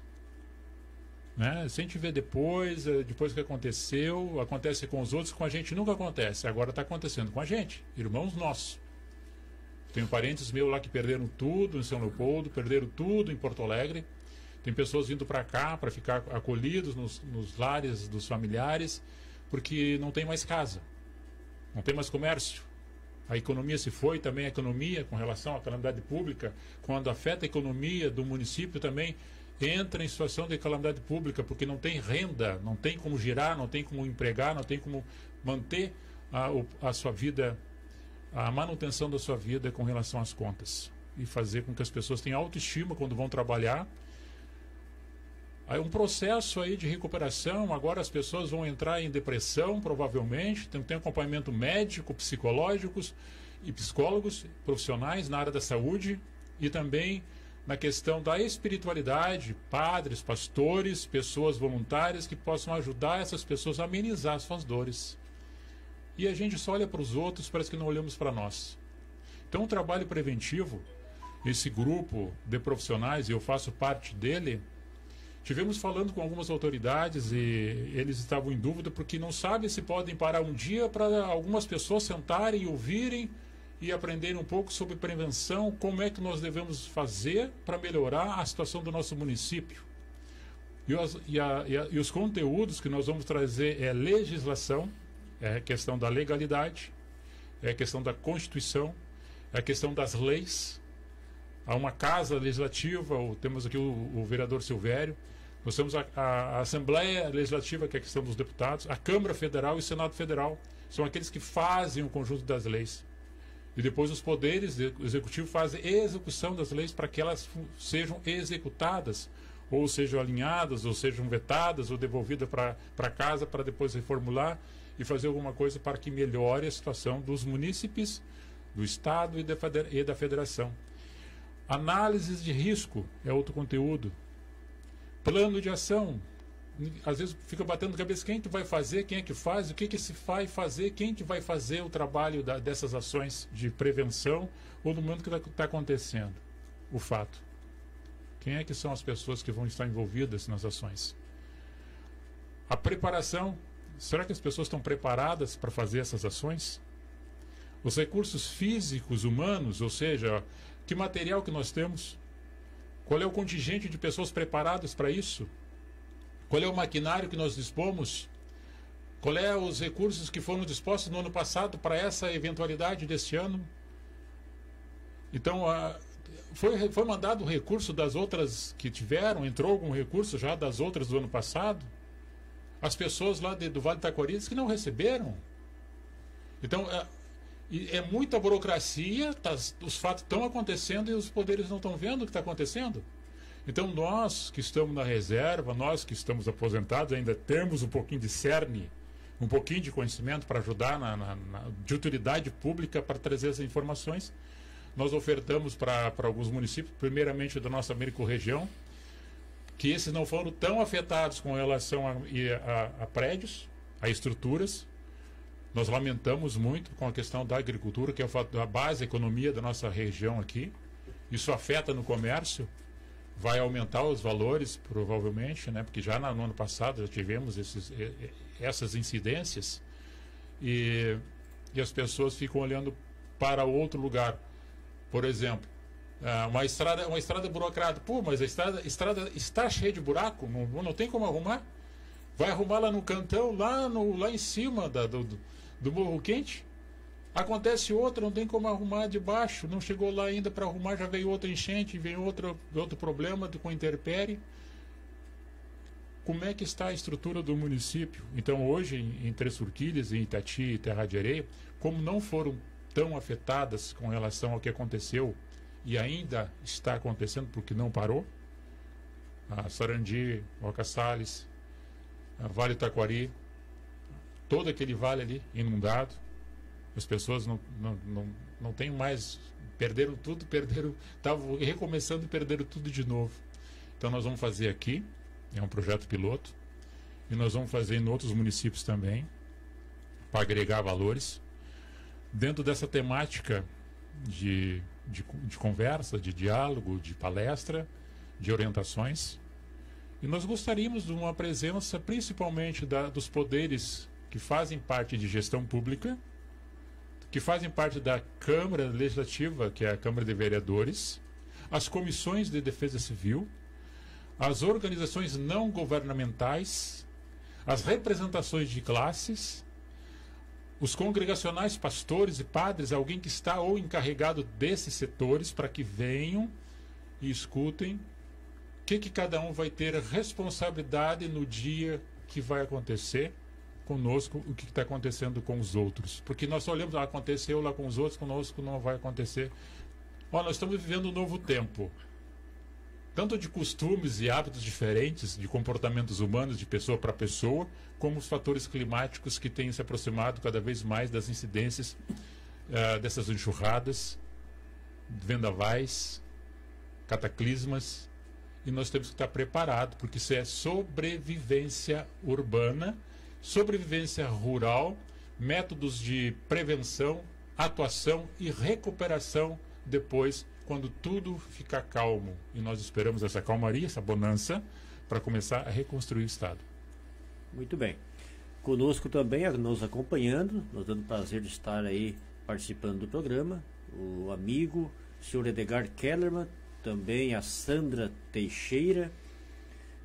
Né? Se a gente vê depois que aconteceu, acontece com os outros, com a gente nunca acontece. Agora está acontecendo com a gente, irmãos nossos. Tenho parentes meus lá que perderam tudo em São Leopoldo, perderam tudo em Porto Alegre. Tem pessoas vindo para cá para ficar acolhidos nos lares dos familiares, porque não tem mais casa, não tem mais comércio. A economia se foi, também a economia com relação à calamidade pública, quando afeta a economia do município também, entra em situação de calamidade pública, porque não tem renda, não tem como girar, não tem como empregar, não tem como manter a sua vida, a manutenção da sua vida com relação às contas. E fazer com que as pessoas tenham autoestima quando vão trabalhar. Aí um processo aí de recuperação, agora as pessoas vão entrar em depressão, provavelmente, tem acompanhamento médico, psicológicos e psicólogos profissionais na área da saúde e também na questão da espiritualidade, padres, pastores, pessoas voluntárias que possam ajudar essas pessoas a amenizar suas dores. E a gente só olha para os outros, parece que não olhamos para nós. Então o trabalho preventivo, esse grupo de profissionais, e eu faço parte dele, tivemos falando com algumas autoridades e eles estavam em dúvida porque não sabem se podem parar um dia para algumas pessoas sentarem e ouvirem e aprenderem um pouco sobre prevenção, como é que nós devemos fazer para melhorar a situação do nosso município. E os conteúdos que nós vamos trazer é legislação, é a questão da legalidade, é a questão da Constituição, é a questão das leis. Há uma casa legislativa, temos aqui o vereador Silvério, nós temos a Assembleia Legislativa, que é a questão dos deputados, a Câmara Federal e o Senado Federal. São aqueles que fazem o conjunto das leis. E depois os poderes executivos fazem a execução das leis para que elas sejam executadas, ou sejam alinhadas, ou sejam vetadas, ou devolvidas para casa para depois reformular e fazer alguma coisa para que melhore a situação dos munícipes, do Estado e da Federação. Análises de risco é outro conteúdo. Plano de ação. Às vezes fica batendo cabeça, quem que vai fazer, quem é que faz, o que se vai fazer, quem que vai fazer o trabalho dessas ações de prevenção ou no momento que está acontecendo o fato. Quem é que são as pessoas que vão estar envolvidas nas ações? A preparação. Será que as pessoas estão preparadas para fazer essas ações? Os recursos físicos, humanos, ou seja, que material que nós temos? Qual é o contingente de pessoas preparadas para isso? Qual é o maquinário que nós dispomos? Qual é os recursos que foram dispostos no ano passado para essa eventualidade deste ano? Então, foi mandado o recurso das outras que tiveram? Entrou algum recurso já das outras do ano passado? As pessoas lá do Vale do Taquari dizem que não receberam. Então, é muita burocracia, os fatos estão acontecendo e os poderes não estão vendo o que está acontecendo. Então nós que estamos na reserva, nós que estamos aposentados, ainda temos um pouquinho de cerne, um pouquinho de conhecimento para ajudar de utilidade pública para trazer essas informações. Nós ofertamos para alguns municípios, primeiramente da nossa microrregião, que esses não foram tão afetados com relação a prédios, a estruturas. Nós lamentamos muito com a questão da agricultura, que é a base da economia da nossa região aqui. Isso afeta no comércio, vai aumentar os valores, provavelmente, né? Porque já no ano passado já tivemos essas incidências e as pessoas ficam olhando para outro lugar. Por exemplo, uma estrada burocrata. Pô, mas a estrada está cheia de buraco, não tem como arrumar. Vai arrumar lá no cantão, lá em cima do Morro Quente. Acontece outra, não tem como arrumar de baixo. Não chegou lá ainda para arrumar, já veio outra enchente, veio outro problema com intempérie. Como é que está a estrutura do município? Então hoje, em Três Forquilhas, em Itati e Terra de Areia, como não foram tão afetadas com relação ao que aconteceu e ainda está acontecendo porque não parou, a Sarandi, Roca Salles, a Vale Taquari, todo aquele vale ali inundado, as pessoas não têm mais, perderam tudo, estavam recomeçando e perderam tudo de novo. Então nós vamos fazer aqui, é um projeto piloto, e nós vamos fazer em outros municípios também, para agregar valores, dentro dessa temática de conversa, de diálogo, de palestra, de orientações. E nós gostaríamos de uma presença principalmente dos poderes que fazem parte de gestão pública, que fazem parte da Câmara Legislativa, que é a Câmara de Vereadores, as comissões de defesa civil, as organizações não governamentais, as representações de classes, os congregacionais, pastores e padres, alguém que está ou encarregado desses setores, para que venham e escutem o que cada um vai ter responsabilidade no dia que vai acontecer conosco, o que está acontecendo com os outros. Porque nós só olhamos, aconteceu lá com os outros, conosco não vai acontecer. Nós estamos vivendo um novo tempo. Tanto de costumes e hábitos diferentes, de comportamentos humanos, de pessoa para pessoa, como os fatores climáticos que têm se aproximado cada vez mais das incidências dessas enxurradas, vendavais, cataclismas, e nós temos que estar preparados, porque isso é sobrevivência urbana, sobrevivência rural, métodos de prevenção, atuação e recuperação depois, quando tudo ficar calmo. E nós esperamos essa calmaria, essa bonança, para começar a reconstruir o Estado. Muito bem. Conosco também, nos acompanhando, nos dando prazer de estar aí participando do programa, o amigo, o senhor Edgar Kellerman, também a Sandra Teixeira,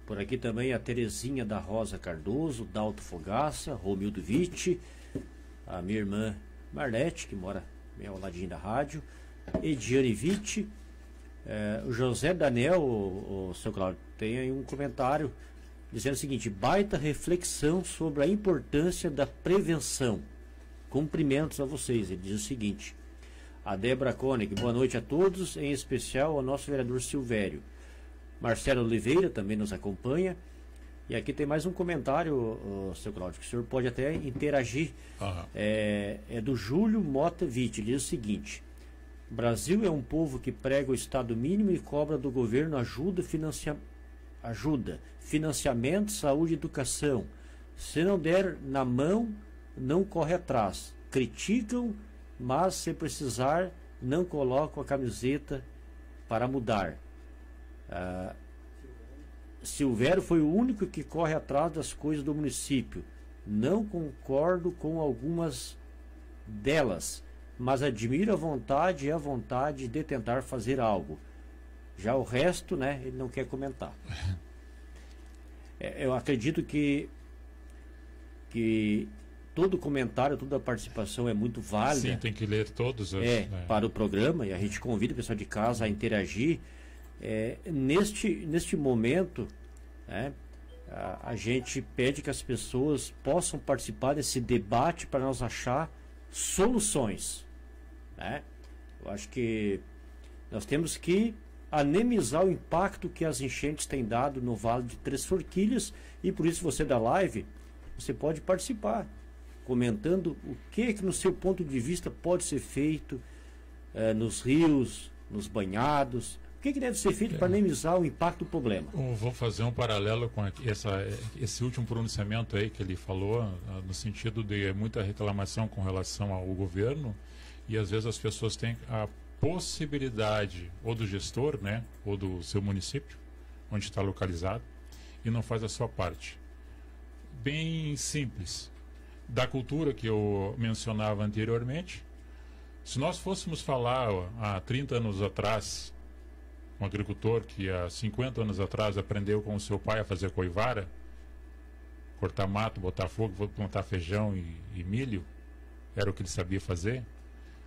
por aqui também a Terezinha da Rosa Cardoso, Dalto Fogaça, Romildo Vitti, a minha irmã Marlete, que mora bem ao ladinho da rádio, Ediane Vitti, o José Daniel, o seu Cláudio, tem aí um comentário dizendo o seguinte: baita reflexão sobre a importância da prevenção. Cumprimentos a vocês. Ele diz o seguinte: a Débora Koenig, boa noite a todos, em especial ao nosso vereador Silvério. Marcelo Oliveira também nos acompanha. E aqui tem mais um comentário, seu Cláudio, que o senhor pode até interagir. É do Júlio Mota Vitti. Ele diz o seguinte: Brasil é um povo que prega o Estado mínimo e cobra do governo ajuda, financiamento, saúde e educação. Se não der na mão, não corre atrás. Criticam, mas se precisar, não colocam a camiseta para mudar. Silvério foi o único que corre atrás das coisas do município. Não concordo com algumas delas, mas admiro a vontade e a vontade de tentar fazer algo. Já o resto, né, ele não quer comentar. Eu acredito que todo comentário, toda participação é muito válida. Sim, tem que ler todos. Para o programa, e a gente convida o pessoal de casa a interagir. Neste momento, né, a gente pede que as pessoas possam participar desse debate para nós achar soluções, né? Eu acho que nós temos que amenizar o impacto que as enchentes têm dado no Vale de Três Forquilhas, e por isso você da live, você pode participar, comentando o que no seu ponto de vista pode ser feito nos rios, nos banhados. O que deve ser feito para amenizar o impacto do problema? Eu vou fazer um paralelo com esse último pronunciamento aí que ele falou, no sentido de muita reclamação com relação ao governo, e às vezes as pessoas têm a possibilidade, ou do gestor, né, ou do seu município, onde está localizado, e não faz a sua parte. Bem simples. Da cultura que eu mencionava anteriormente, se nós fôssemos falar há 30 anos atrás, um agricultor que há 50 anos atrás aprendeu com o seu pai a fazer coivara, cortar mato, botar fogo, plantar feijão e milho, era o que ele sabia fazer.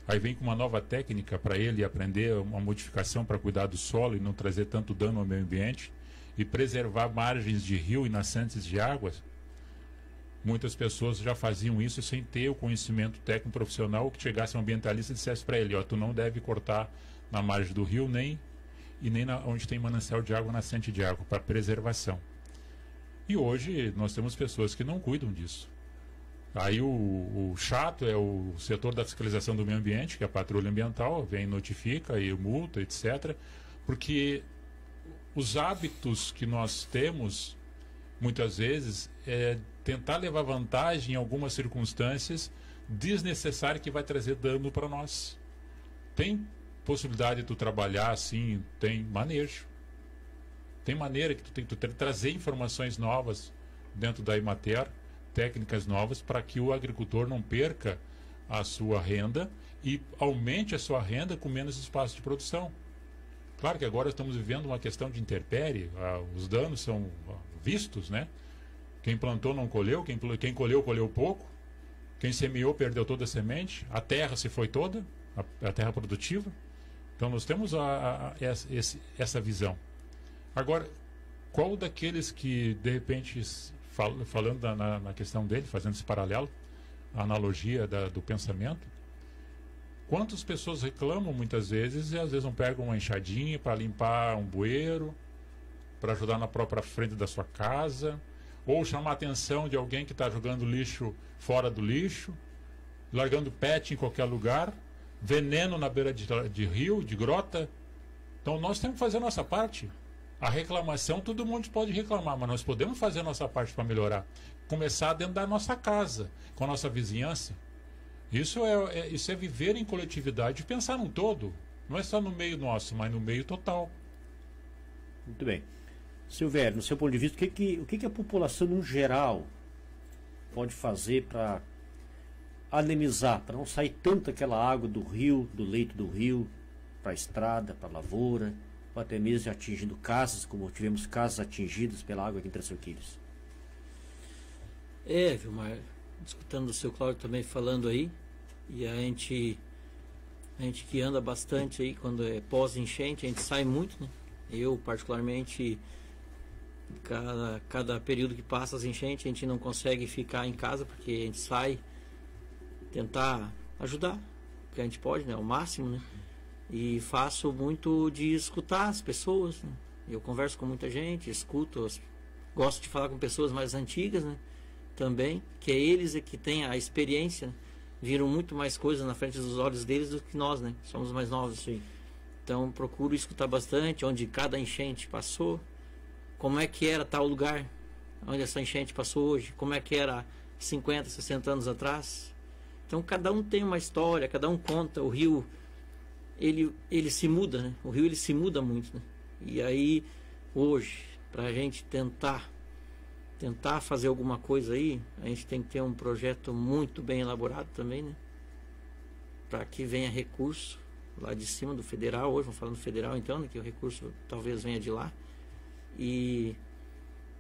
Aí vem com uma nova técnica para ele aprender uma modificação para cuidar do solo e não trazer tanto dano ao meio ambiente e preservar margens de rio e nascentes de águas. Muitas pessoas já faziam isso sem ter o conhecimento técnico profissional, que chegasse um ambientalista e dissesse para ele, ó, tu não deve cortar na margem do rio nem onde tem manancial de água, nascente de água, para preservação. E hoje nós temos pessoas que não cuidam disso. Aí o chato é o setor da fiscalização do meio ambiente, que é a patrulha ambiental, vem, notifica e multa, etc. Porque os hábitos que nós temos, muitas vezes, é tentar levar vantagem em algumas circunstâncias desnecessárias que vai trazer dano para nós. Tem possibilidade de tu trabalhar assim, tem manejo. Tem maneira que tu tem que trazer informações novas dentro da Emater, técnicas novas, para que o agricultor não perca a sua renda e aumente a sua renda com menos espaço de produção. Claro que agora estamos vivendo uma questão de intempérie, os danos são vistos, né? Quem plantou não colheu, quem colheu, colheu pouco, quem semeou perdeu toda a semente, a terra se foi toda, a terra produtiva. Então nós temos essa visão. Agora, qual daqueles que, de repente, falando na questão dele, fazendo esse paralelo, a analogia do pensamento, quantas pessoas reclamam muitas vezes e às vezes não pegam uma enxadinha para limpar um bueiro, para ajudar na própria frente da sua casa, ou chamar a atenção de alguém que está jogando lixo fora do lixo, largando pet em qualquer lugar, veneno na beira de rio, de grota. Então nós temos que fazer a nossa parte. A reclamação, todo mundo pode reclamar, mas nós podemos fazer a nossa parte para melhorar. Começar dentro da nossa casa, com a nossa vizinhança. Isso é viver em coletividade e pensar no todo. Não é só no meio nosso, mas no meio total. Muito bem. Silvério, no seu ponto de vista, o que a população no geral pode fazer para amenizar, para não sair tanto aquela água do rio, do leito do rio, para a estrada, para a lavoura, ou até mesmo atingindo casas, como tivemos casas atingidas pela água aqui em Três Forquilhas? Vilmar, escutando o seu Cláudio também falando aí, e a gente que anda bastante aí, quando é pós-enchente, a gente sai muito, né? Eu, particularmente, cada período que passa as enchentes, a gente não consegue ficar em casa, porque a gente sai tentar ajudar, porque a gente pode, né? Ao máximo, né? E faço muito de escutar as pessoas, né? Eu converso com muita gente, escuto, gosto de falar com pessoas mais antigas, né? Também, que é eles que têm a experiência, né? Viram muito mais coisas na frente dos olhos deles do que nós, né? Somos mais novos. Sim. Então procuro escutar bastante onde cada enchente passou, como é que era tal lugar onde essa enchente passou hoje, como é que era 50, 60 anos atrás. Então cada um tem uma história, cada um conta. O rio, ele se muda, né? O rio ele se muda muito, né? E aí hoje, para a gente tentar fazer alguma coisa aí, a gente tem que ter um projeto muito bem elaborado também, né? Para que venha recurso lá de cima do federal. Hoje vamos falar do federal então, né? Que o recurso talvez venha de lá, e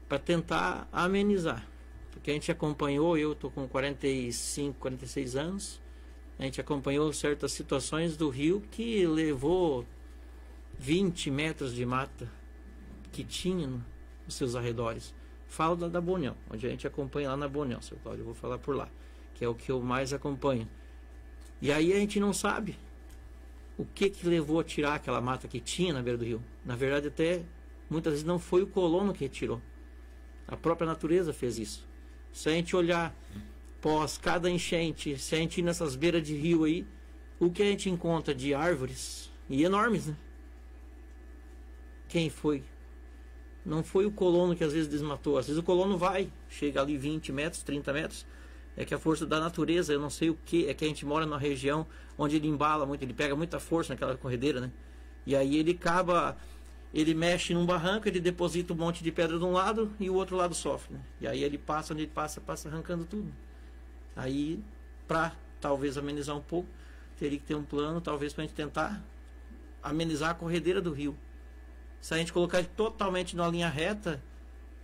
para tentar amenizar, porque a gente acompanhou, eu estou com 45, 46 anos, a gente acompanhou certas situações do rio que levou 20 metros de mata que tinha nos seus arredores. Falo da Bonião, onde a gente acompanha lá na Bonião, seu Cláudio, eu vou falar por lá, que é o que eu mais acompanho. E aí a gente não sabe o que levou a tirar aquela mata que tinha na beira do rio. Na verdade, até muitas vezes não foi o colono que retirou. A própria natureza fez isso. Se a gente olhar pós cada enchente, se a gente ir nessas beiras de rio aí, o que a gente encontra de árvores, e enormes, né? Quem foi? Não foi o colono que às vezes desmatou. Às vezes o colono chega ali 20 metros, 30 metros. É que a força da natureza, eu não sei o que, é que a gente mora numa região onde ele embala muito, ele pega muita força naquela corredeira, né? E aí ele mexe num barranco, ele deposita um monte de pedra de um lado e o outro lado sofre, né? E aí ele passa, onde ele passa arrancando tudo. Aí, para talvez amenizar um pouco, teria que ter um plano, talvez, para a gente tentar amenizar a corredeira do rio. Se a gente colocar ele totalmente numa linha reta,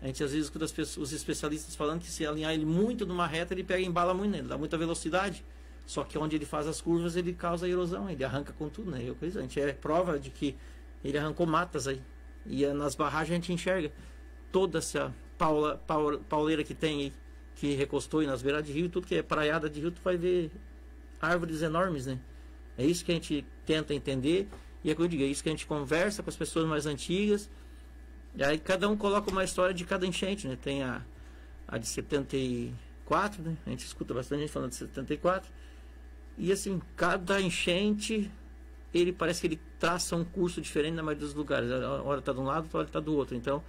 A gente às vezes escuta os especialistas falando que se alinhar ele muito numa reta, ele pega e embala muito, né? Ele dá muita velocidade. Só que onde ele faz as curvas, ele causa erosão, ele arranca com tudo, né? A gente é prova de que ele arrancou matas aí. E nas barragens a gente enxerga toda essa pauleira que tem aí, que recostou aí nas beiras de rio, tudo que é praiada de rio, tu vai ver árvores enormes, né? É isso que a gente tenta entender, e é que eu digo, é isso que a gente conversa com as pessoas mais antigas, e aí cada um coloca uma história de cada enchente, né? Tem a de 74, né? A gente escuta bastante gente falando de 74, e assim, cada enchente, ele parece que ele traça um curso diferente na maioria dos lugares. A hora está de um lado, a hora está do outro. Então,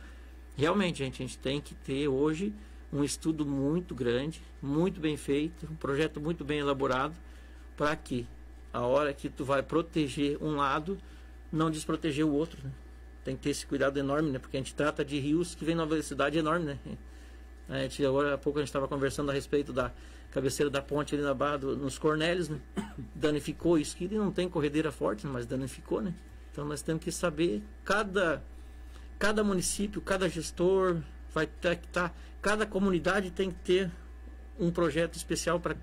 realmente, a gente tem que ter hoje um estudo muito grande, muito bem feito, um projeto muito bem elaborado, para que a hora que tu vai proteger um lado, não desproteger o outro, né? Tem que ter esse cuidado enorme, né? Porque a gente trata de rios que vêm numa velocidade enorme, né? Agora há pouco a gente estava conversando a respeito da cabeceira da ponte ali na barra nos Cornélios, né? Danificou isso, que não tem corredeira forte, mas danificou, né? Então nós temos que saber, cada município, cada gestor vai ter que estar, cada comunidade tem que ter um projeto especial para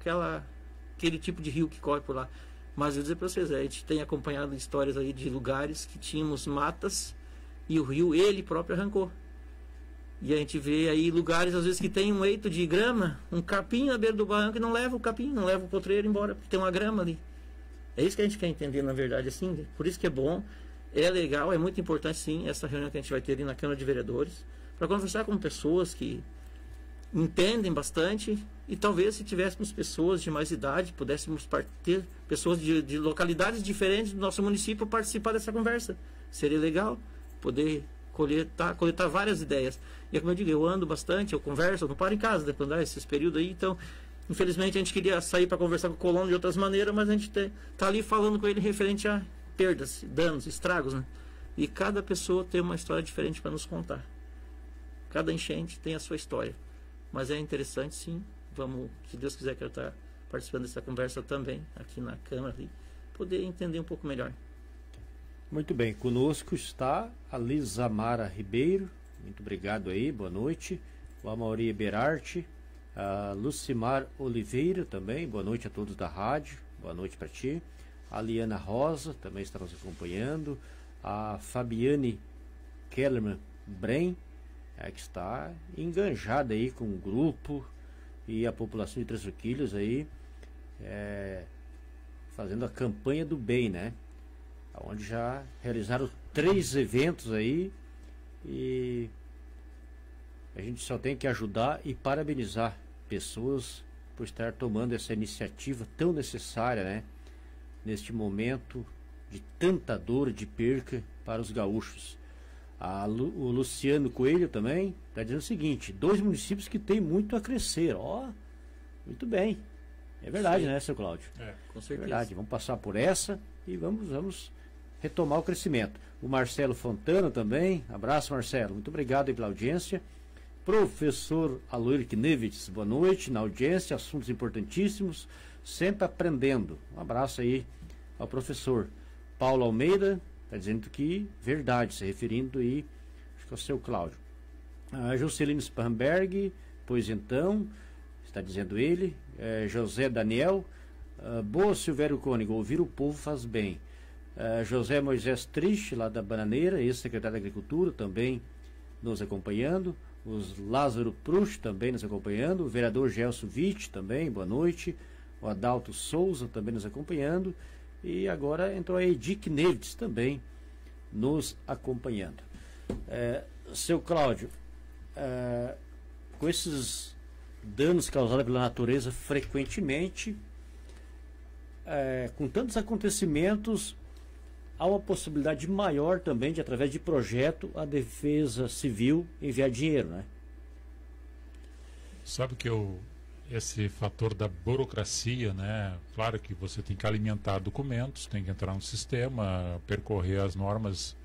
aquele tipo de rio que corre por lá. Mas eu vou dizer para vocês, a gente tem acompanhado histórias aí de lugares que tínhamos matas e o rio, ele próprio arrancou. E a gente vê aí lugares, às vezes, que tem um eito de grama, um capim na beira do barranco e não leva o capim, não leva o potreiro embora, porque tem uma grama ali. É isso que a gente quer entender, na verdade, assim. Por isso que é bom, é legal, é muito importante, sim, essa reunião que a gente vai ter ali na Câmara de Vereadores, para conversar com pessoas que entendem bastante e talvez, se tivéssemos pessoas de mais idade, pudéssemos ter pessoas de localidades diferentes do nosso município participar dessa conversa. Seria legal poder coletar várias ideias. E como eu digo, eu ando bastante, eu converso, eu não paro em casa, né, quando dá esses períodos aí. Então, infelizmente, a gente queria sair para conversar com o colono de outras maneiras, mas a gente está ali falando com ele referente a perdas, danos, estragos, né? E cada pessoa tem uma história diferente para nos contar. Cada enchente tem a sua história. Mas é interessante, sim. Vamos, se Deus quiser, quero estar participando dessa conversa também, aqui na Câmara, ali, poder entender um pouco melhor. Muito bem, conosco está a Lisamara Ribeiro, muito obrigado aí, boa noite. O Amaury Berarte, a Lucimar Oliveira também, boa noite a todos da rádio, boa noite para ti. A Liana Rosa também está nos acompanhando. A Fabiane Kellerman Bren, que está enganjada aí com o grupo e a população de Três Forquilhas aí, fazendo a campanha do bem, né? Onde já realizaram 3 eventos aí e a gente só tem que ajudar e parabenizar pessoas por estar tomando essa iniciativa tão necessária, né? Neste momento de tanta dor, de perca para os gaúchos. O Luciano Coelho também está dizendo o seguinte: 2 municípios que têm muito a crescer. Muito bem. É verdade, sim, né, seu Cláudio? Com certeza. É verdade. Vamos passar por essa e vamos retomar o crescimento. O Marcelo Fontana também. Abraço, Marcelo. Muito obrigado aí pela audiência. Professor Aloir Knevitz, boa noite na audiência. Assuntos importantíssimos. Sempre aprendendo. Um abraço aí ao professor. Paulo Almeida está dizendo que verdade, se referindo aí, acho que é o seu Cláudio. A Juscelino Spanberg, pois então, está dizendo ele. José Daniel, boa, Silvério Cônego, ouvir o povo faz bem. José Moisés Triste, lá da Bananeira, ex-secretário da Agricultura, também nos acompanhando. Os Lázaro Proust também nos acompanhando. O vereador Gelson Witt também, boa noite. O Adalto Souza também nos acompanhando. E agora entrou a Edith Neves também nos acompanhando. Seu Cláudio, com esses danos causados pela natureza frequentemente, com tantos acontecimentos, há uma possibilidade maior também de, através de projeto, a Defesa Civil enviar dinheiro, né? Sabe que esse fator da burocracia, né? Claro que você tem que alimentar documentos, tem que entrar no sistema, percorrer as normas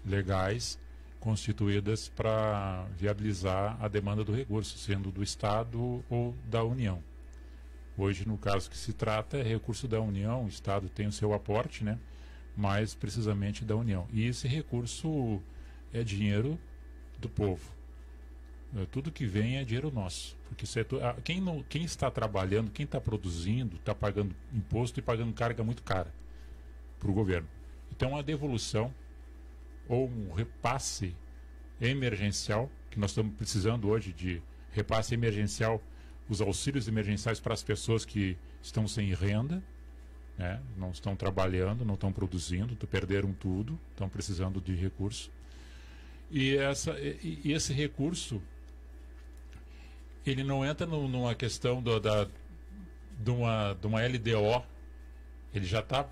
legais constituídas para viabilizar a demanda do recurso, sendo do Estado ou da União. Hoje, no caso que se trata, é recurso da União, o Estado tem o seu aporte, né? Mais precisamente da União. E esse recurso é dinheiro do povo. Tudo que vem é dinheiro nosso. Porque quem está trabalhando, quem está produzindo, está pagando imposto e pagando carga muito cara para o governo. Então, a devolução ou um repasse emergencial, que nós estamos precisando hoje de repasse emergencial, os auxílios emergenciais para as pessoas que estão sem renda, né, não estão trabalhando, não estão produzindo, perderam tudo, estão precisando de recurso. E esse recurso, ele não entra numa questão de uma LDO, ele já está,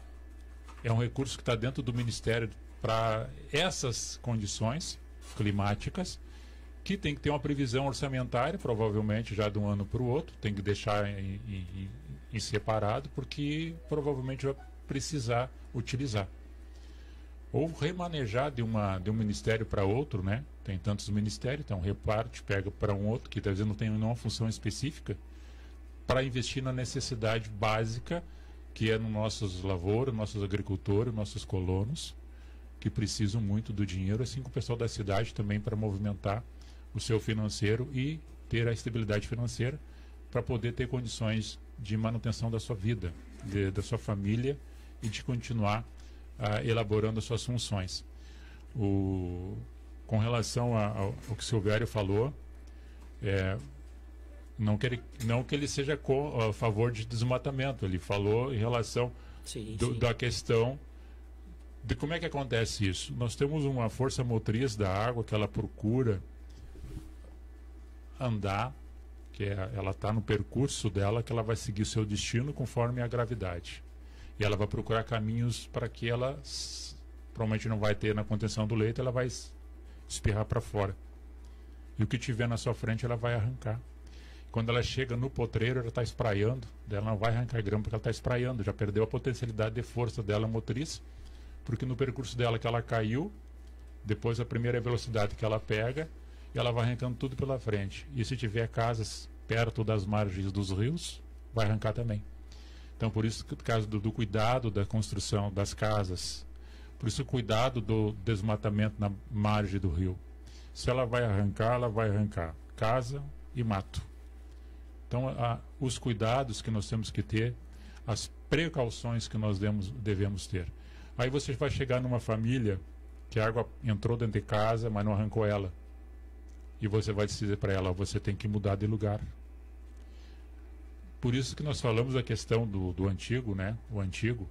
é um recurso que está dentro do Ministério para essas condições climáticas, que tem que ter uma previsão orçamentária, provavelmente já de um ano para o outro, tem que deixar em separado, porque provavelmente vai precisar utilizar. Ou remanejar de um ministério para outro, né? Tem tantos ministérios, então reparte, pega para um outro, que talvez não tenha nenhuma função específica, para investir na necessidade básica, que é nos nossos lavouros, nossos agricultores, nossos colonos, que precisam muito do dinheiro, assim como o pessoal da cidade também, para movimentar o seu financeiro e ter a estabilidade financeira para poder ter condições de manutenção da sua vida, da sua família e de continuar elaborando as suas funções. Com relação ao que o Silvério falou, não que ele seja a favor de desmatamento, ele falou em relação da questão de como é que acontece isso. Nós temos uma força motriz da água que ela procura andar, que ela está no percurso dela, que ela vai seguir o seu destino conforme a gravidade. E ela vai procurar caminhos para que ela, provavelmente não vai ter na contenção do leito, ela vai espirrar para fora. E o que tiver na sua frente, ela vai arrancar. Quando ela chega no potreiro, ela está espraiando, ela não vai arrancar grama porque ela está espraiando, já perdeu a potencialidade de força dela motriz, porque no percurso dela que ela caiu, depois a primeira velocidade que ela pega, e ela vai arrancando tudo pela frente. E se tiver casas perto das margens dos rios, vai arrancar também. Então, por isso, no caso do cuidado da construção das casas, por isso o cuidado do desmatamento na margem do rio. Se ela vai arrancar casa e mato. Então, os cuidados que nós temos que ter, as precauções que nós devemos ter. Aí você vai chegar numa família que a água entrou dentro de casa, mas não arrancou ela. E você vai dizer para ela, você tem que mudar de lugar. Por isso que nós falamos da questão do antigo, né? O antigo.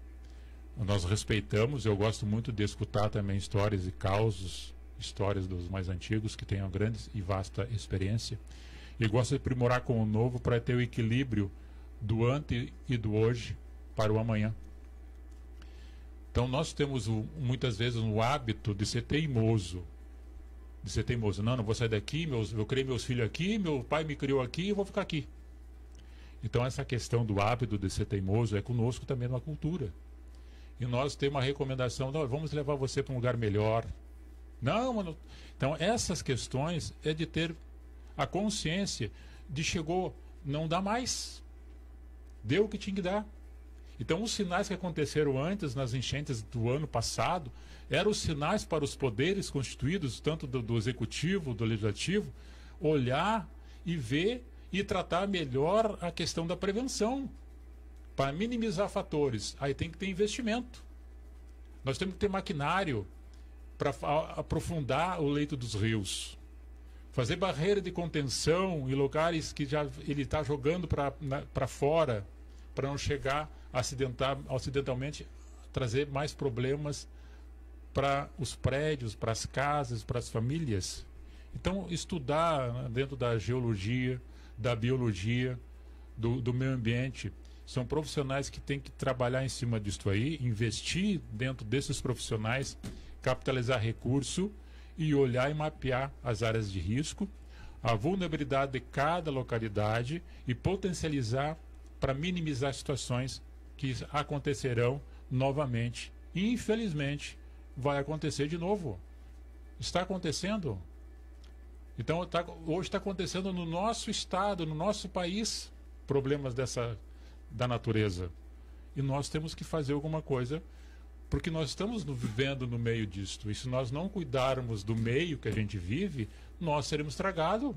Nós respeitamos, eu gosto muito de escutar também histórias e causos, histórias dos mais antigos, que tenham grande e vasta experiência. E gosto de aprimorar com o novo para ter o equilíbrio do antes e do hoje para o amanhã. Então nós temos muitas vezes o hábito de ser teimoso. Não vou sair daqui, eu criei meus filhos aqui, meu pai me criou aqui e eu vou ficar aqui. Então essa questão do hábito de ser teimoso é conosco também numa cultura. E nós temos uma recomendação, não, vamos levar você para um lugar melhor. Não, mano. Então essas questões é de ter a consciência de chegou, não dá mais. Deu o que tinha que dar. Então os sinais que aconteceram antes nas enchentes do ano passado eram os sinais para os poderes constituídos, tanto do executivo, do legislativo, olhar e ver e tratar melhor a questão da prevenção, para minimizar fatores. Aí tem que ter investimento. Nós temos que ter maquinário para aprofundar o leito dos rios, fazer barreira de contenção em lugares que já ele está jogando para fora, para não chegar acidentalmente trazer mais problemas para os prédios, para as casas, para as famílias. Então, estudar dentro da geologia, da biologia, do meio ambiente, são profissionais que têm que trabalhar em cima disso aí, investir dentro desses profissionais, capitalizar recurso e olhar e mapear as áreas de risco, a vulnerabilidade de cada localidade e potencializar para minimizar situações que acontecerão novamente. E, infelizmente, vai acontecer de novo. Está acontecendo. Então, hoje está acontecendo no nosso estado, no nosso país, problemas da natureza. E nós temos que fazer alguma coisa, porque nós estamos vivendo no meio disto. E se nós não cuidarmos do meio que a gente vive, nós seremos tragados.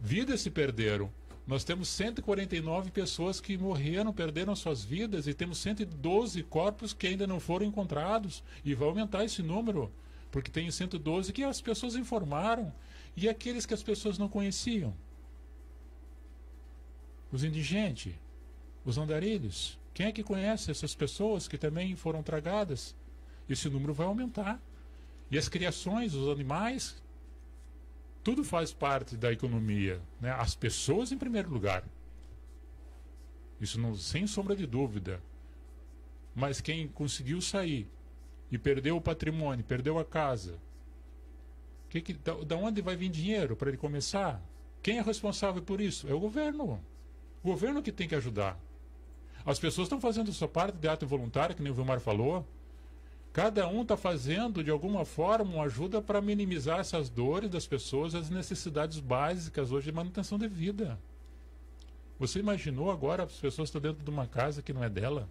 Vidas se perderam. Nós temos 149 pessoas que morreram, perderam suas vidas, e temos 112 corpos que ainda não foram encontrados. E vai aumentar esse número, porque tem 112 que as pessoas informaram, e aqueles que as pessoas não conheciam. Os indigentes, os andarilhos. Quem é que conhece essas pessoas que também foram tragadas? Esse número vai aumentar. E as criações, os animais, tudo faz parte da economia, né? As pessoas em primeiro lugar. Isso não, sem sombra de dúvida. Mas quem conseguiu sair e perdeu o patrimônio, perdeu a casa, da onde vai vir dinheiro para ele começar? Quem é responsável por isso? É o governo. O governo que tem que ajudar. As pessoas estão fazendo a sua parte de ato voluntário, que nem o Vilmar falou. Cada um está fazendo, de alguma forma, uma ajuda para minimizar essas dores das pessoas, as necessidades básicas hoje de manutenção de vida. Você imaginou agora as pessoas estão dentro de uma casa que não é dela?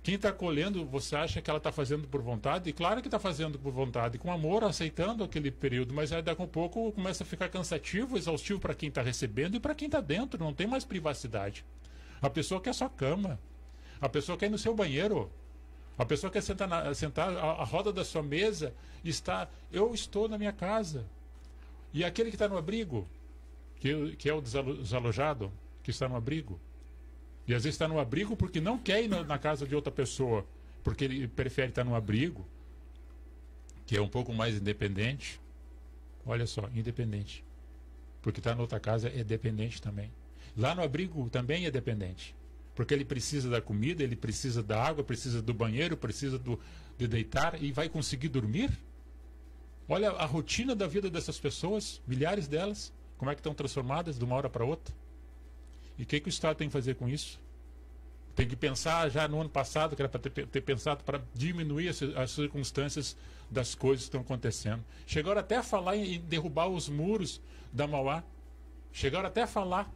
Quem está acolhendo, você acha que ela está fazendo por vontade? E claro que está fazendo por vontade, com amor, aceitando aquele período, mas aí daqui a pouco começa a ficar cansativo, exaustivo para quem está recebendo e para quem está dentro, não tem mais privacidade. A pessoa quer sua cama, a pessoa quer ir no seu banheiro, a pessoa quer sentar à roda da sua mesa, eu estou na minha casa. E aquele que está no abrigo, que é o desalojado, que está no abrigo, e às vezes está no abrigo porque não quer ir na casa de outra pessoa, porque ele prefere estar no abrigo, que é um pouco mais independente. Olha só, independente. Porque estar na outra casa é dependente também. Lá no abrigo também é dependente. Porque ele precisa da comida, ele precisa da água, precisa do banheiro, precisa de deitar, e vai conseguir dormir? Olha a rotina da vida dessas pessoas, milhares delas, como é que estão transformadas de uma hora para outra. E o que o Estado tem que fazer com isso? Tem que pensar já no ano passado, que era para ter pensado para diminuir as circunstâncias das coisas que estão acontecendo. Chegaram até a falar em derrubar os muros da Mauá. Chegaram até a falar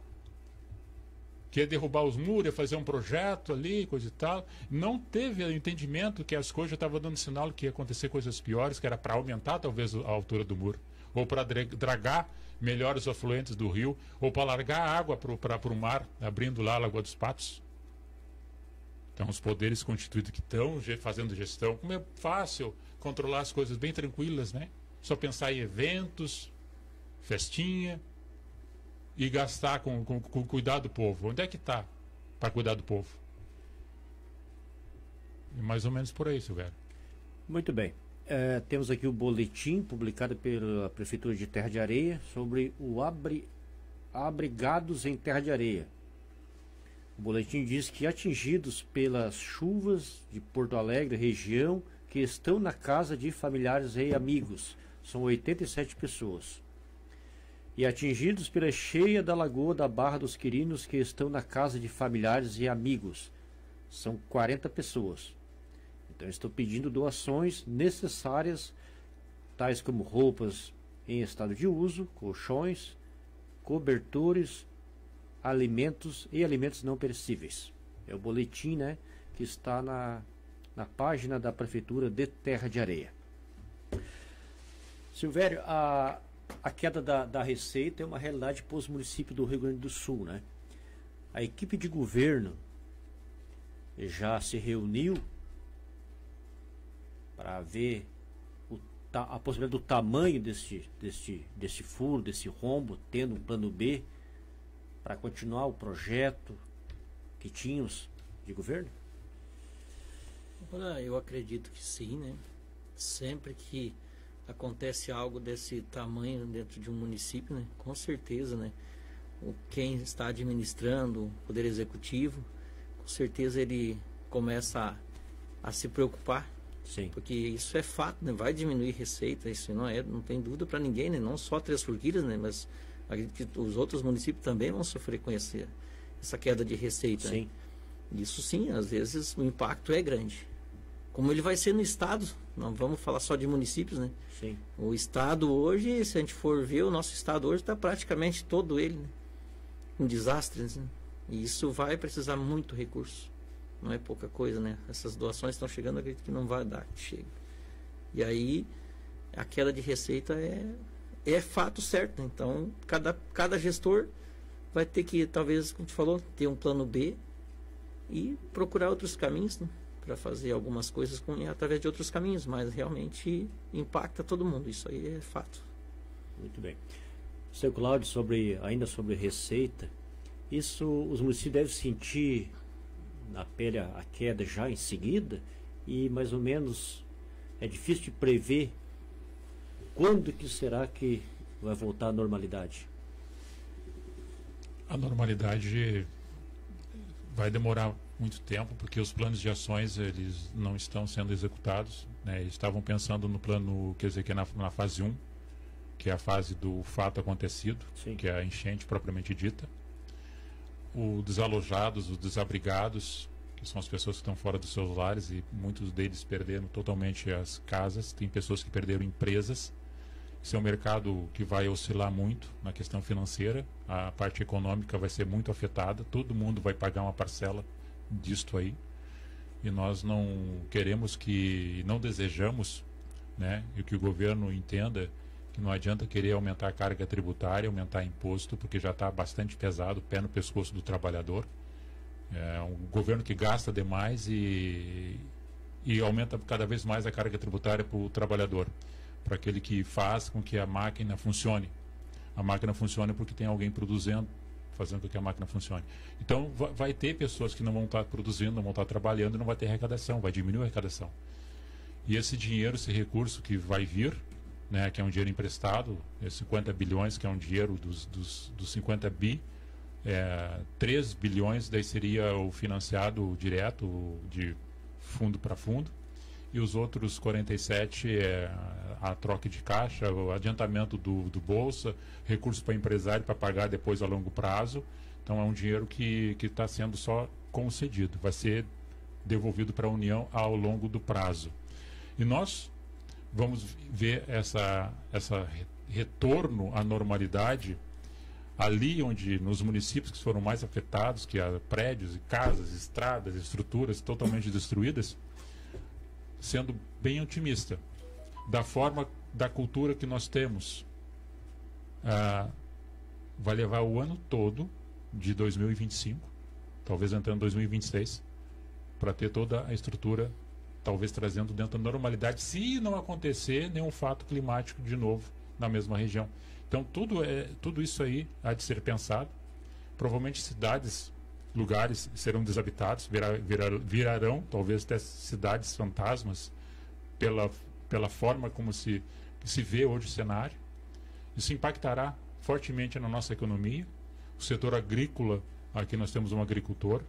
que ia derrubar os muros, ia fazer um projeto ali, coisa e tal. Não teve o entendimento que as coisas já estavam dando sinal que ia acontecer coisas piores, que era para aumentar talvez a altura do muro, ou para dragar melhor os afluentes do rio, ou para largar a água para o mar, abrindo lá a Lagoa dos Patos. Então os poderes constituídos que estão fazendo gestão, como é fácil controlar as coisas bem tranquilas, né? Só pensar em eventos, festinha, e gastar com cuidar do povo. Onde é que está para cuidar do povo? E mais ou menos por aí, Silvério. Muito bem. Temos aqui o boletim publicado pela Prefeitura de Terra de Areia sobre o abrigados em Terra de Areia. O boletim diz que atingidos pelas chuvas de Porto Alegre, região, que estão na casa de familiares e amigos, são 87 pessoas. E atingidos pela cheia da Lagoa da Barra dos Quirinos, que estão na casa de familiares e amigos, são 40 pessoas. Então estou pedindo doações necessárias, tais como roupas em estado de uso, colchões, cobertores, alimentos e alimentos não perecíveis. É o boletim, né, que está na página da Prefeitura de Terra de Areia. Silvério, a queda da receita é uma realidade para os municípios do Rio Grande do Sul, né? A equipe de governo já se reuniu para ver a possibilidade do tamanho desse furo, desse rombo, tendo um plano B para continuar o projeto que tínhamos de governo? Olha, eu acredito que sim, né? Sempre que acontece algo desse tamanho dentro de um município, né? Com certeza, né? Quem está administrando o Poder Executivo, com certeza ele começa a se preocupar. Sim. Porque isso é fato, né? Vai diminuir receita, isso não tem dúvida para ninguém, né? Não só Três Forquilhas, né? Mas os outros municípios também vão sofrer com essa queda de receita. Sim. Né? Isso sim, às vezes o impacto é grande. Como ele vai ser no estado, não vamos falar só de municípios, né? Sim. O estado hoje, se a gente for ver, o nosso estado hoje está praticamente todo ele, né? Com desastres, né? E isso vai precisar muito recurso. Não é pouca coisa, né? Essas doações estão chegando, acredito que não vai dar, que chega. E aí, a queda de receita é fato certo. Então, cada gestor vai ter que, talvez, como tu falou, ter um plano B e procurar outros caminhos, né, para fazer algumas coisas através de outros caminhos, mas realmente impacta todo mundo. Isso aí é fato. Muito bem. Seu Cláudio, ainda sobre receita, isso os municípios devem sentir na pele a queda já em seguida, e mais ou menos é difícil de prever quando que será que vai voltar à normalidade. A normalidade vai demorar muito tempo, porque os planos de ações eles não estão sendo executados, né? Eles estavam pensando no plano, quer dizer, que é na fase 1, que é a fase do fato acontecido, Sim. que é a enchente propriamente dita. Os desalojados, os desabrigados, que são as pessoas que estão fora dos seus lares, e muitos deles perderam totalmente as casas. Tem pessoas que perderam empresas. Esse é um mercado que vai oscilar muito na questão financeira. A parte econômica vai ser muito afetada. Todo mundo vai pagar uma parcela disto aí. E nós não queremos não desejamos, né, e que o governo entenda que não adianta querer aumentar a carga tributária, aumentar imposto, porque já está bastante pesado, pé no pescoço do trabalhador. É um governo que gasta demais e aumenta cada vez mais a carga tributária para o trabalhador, para aquele que faz com que a máquina funcione. A máquina funciona porque tem alguém produzindo, fazendo com que a máquina funcione. Então vai ter pessoas que não vão estar produzindo, não vão estar trabalhando, e não vai ter arrecadação, vai diminuir a arrecadação. E esse dinheiro, esse recurso que vai vir, né, que é um dinheiro emprestado, 50 bilhões, que é um dinheiro dos 50 bi, 3 bilhões daí seria o financiado direto de fundo para fundo, e os outros 47 é a troca de caixa, o adiantamento do Bolsa, recursos para empresário para pagar depois a longo prazo. Então é um dinheiro que está sendo só concedido, vai ser devolvido para a União ao longo do prazo. E nós vamos ver essa retorno à normalidade ali onde, nos municípios que foram mais afetados, que há prédios e casas, estradas, estruturas totalmente destruídas, sendo bem otimista, da forma, da cultura que nós temos. Vai levar o ano todo de 2025, talvez entrando em 2026, para ter toda a estrutura, talvez trazendo dentro da normalidade, se não acontecer nenhum fato climático de novo na mesma região. Então tudo isso aí há de ser pensado. Provavelmente cidades, lugares serão desabitados, virarão talvez até cidades fantasmas pela forma como se vê hoje o cenário. Isso impactará fortemente na nossa economia. O setor agrícola, aqui nós temos um agricultor,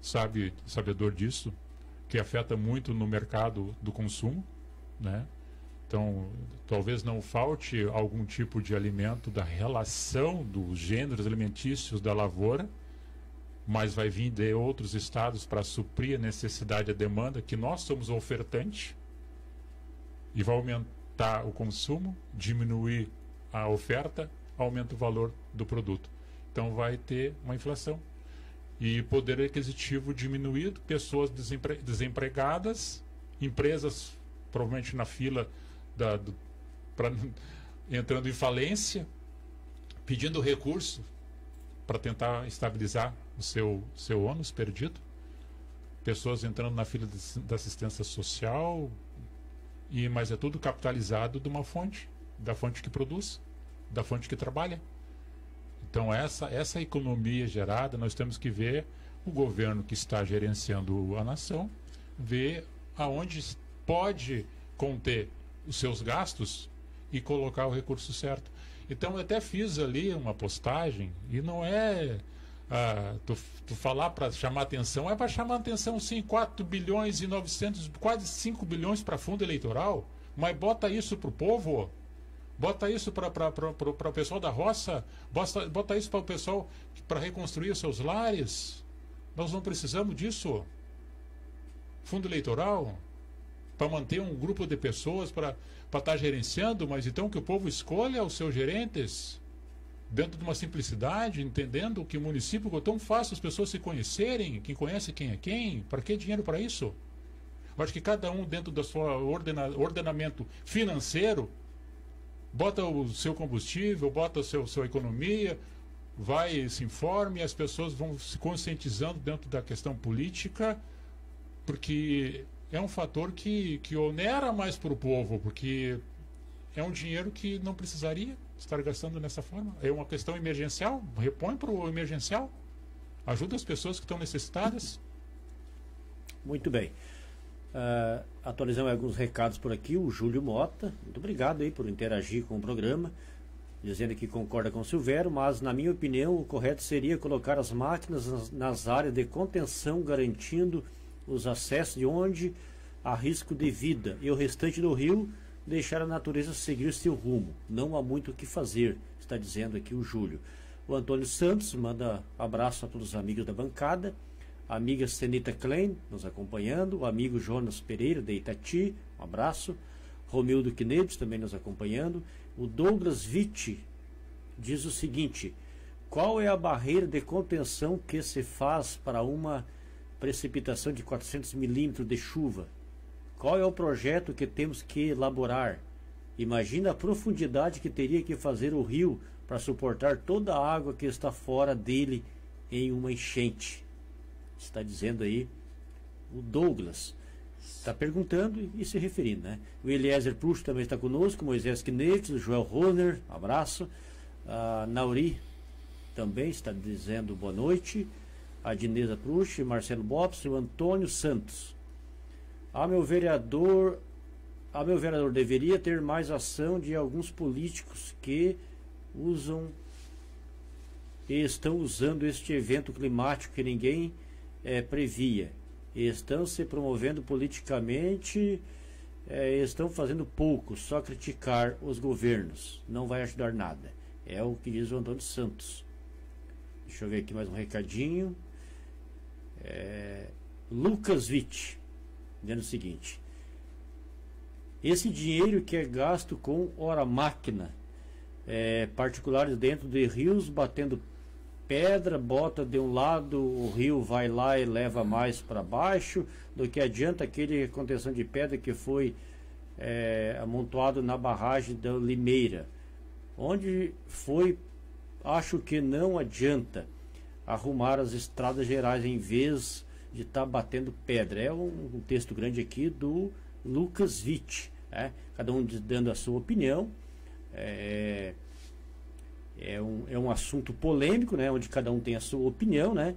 sabedor disso, que afeta muito no mercado do consumo, né? Então, talvez não falte algum tipo de alimento da relação dos gêneros alimentícios da lavoura, mas vai vir de outros estados para suprir a necessidade e a demanda, que nós somos o ofertante, e vai aumentar o consumo, diminuir a oferta, aumenta o valor do produto. Então vai ter uma inflação. E poder aquisitivo diminuído, pessoas desempregadas, empresas provavelmente na fila entrando em falência, pedindo recurso para tentar estabilizar o seu ônus perdido, pessoas entrando na fila da assistência social, mas é tudo capitalizado de uma fonte, da fonte que produz, da fonte que trabalha. Então essa economia gerada, nós temos que ver o governo que está gerenciando a nação, ver aonde pode conter os seus gastos e colocar o recurso certo. Então eu até fiz ali uma postagem, e não é tu falar para chamar atenção, é para chamar atenção sim, 4 bilhões e 900, quase 5 bilhões para fundo eleitoral, mas bota isso para o povo, bota isso para o pessoal da roça, bota isso para o pessoal para reconstruir os seus lares. Nós não precisamos disso. Fundo eleitoral para manter um grupo de pessoas para estar gerenciando, mas então que o povo escolha os seus gerentes dentro de uma simplicidade, entendendo que o município é tão fácil as pessoas se conhecerem, quem conhece quem é quem. Para que dinheiro para isso? Eu acho que cada um dentro do seu ordenamento financeiro bota o seu combustível, bota sua economia, vai, se informe, as pessoas vão se conscientizando dentro da questão política, porque é um fator que onera mais para o povo, porque é um dinheiro que não precisaria estar gastando dessa forma. É uma questão emergencial, repõe para o emergencial, ajuda as pessoas que estão necessitadas. Muito bem. Atualizando alguns recados por aqui, o Júlio Mota, muito obrigado aí por interagir com o programa, dizendo que concorda com o Silvério, mas na minha opinião o correto seria colocar as máquinas nas áreas de contenção, garantindo os acessos de onde há risco de vida, e o restante do rio deixar a natureza seguir seu rumo. Não há muito o que fazer, está dizendo aqui o Júlio. O Antônio Santos manda abraço a todos os amigos da bancada. A amiga Senita Klein nos acompanhando. O amigo Jonas Pereira de Itati, um abraço. Romildo Quinedes também nos acompanhando. O Douglas Vitti diz o seguinte: qual é a barreira de contenção que se faz para uma precipitação de 400 milímetros de chuva? Qual é o projeto que temos que elaborar? Imagina a profundidade que teria que fazer o rio para suportar toda a água que está fora dele em uma enchente. Está dizendo aí o Douglas. Está perguntando e se referindo, né? O Eliezer Prusto também está conosco, Moisés Quinetes, o Joel Roner, um abraço. A Nauri também está dizendo boa noite. A Dinesa Prusto, Marcelo Bopes e o Antônio Santos. Meu vereador deveria ter mais ação de alguns políticos que usam e estão usando este evento climático que ninguém previa. E estão se promovendo politicamente, estão fazendo pouco, só criticar os governos. Não vai ajudar nada. É o que diz o Antônio Santos. Deixa eu ver aqui mais um recadinho. Lucas Witt dizendo o seguinte: esse dinheiro que é gasto com hora-máquina, particulares dentro de rios batendo pedra, bota de um lado, o rio vai lá e leva mais para baixo, do que adianta aquele contenção de pedra que foi amontoado na barragem da Limeira. Onde foi, acho que não adianta arrumar as estradas gerais em vez de estar batendo pedra. É um texto grande aqui do Lucas Witt, cada um dando a sua opinião. É um assunto polêmico, né, onde cada um tem a sua opinião, né?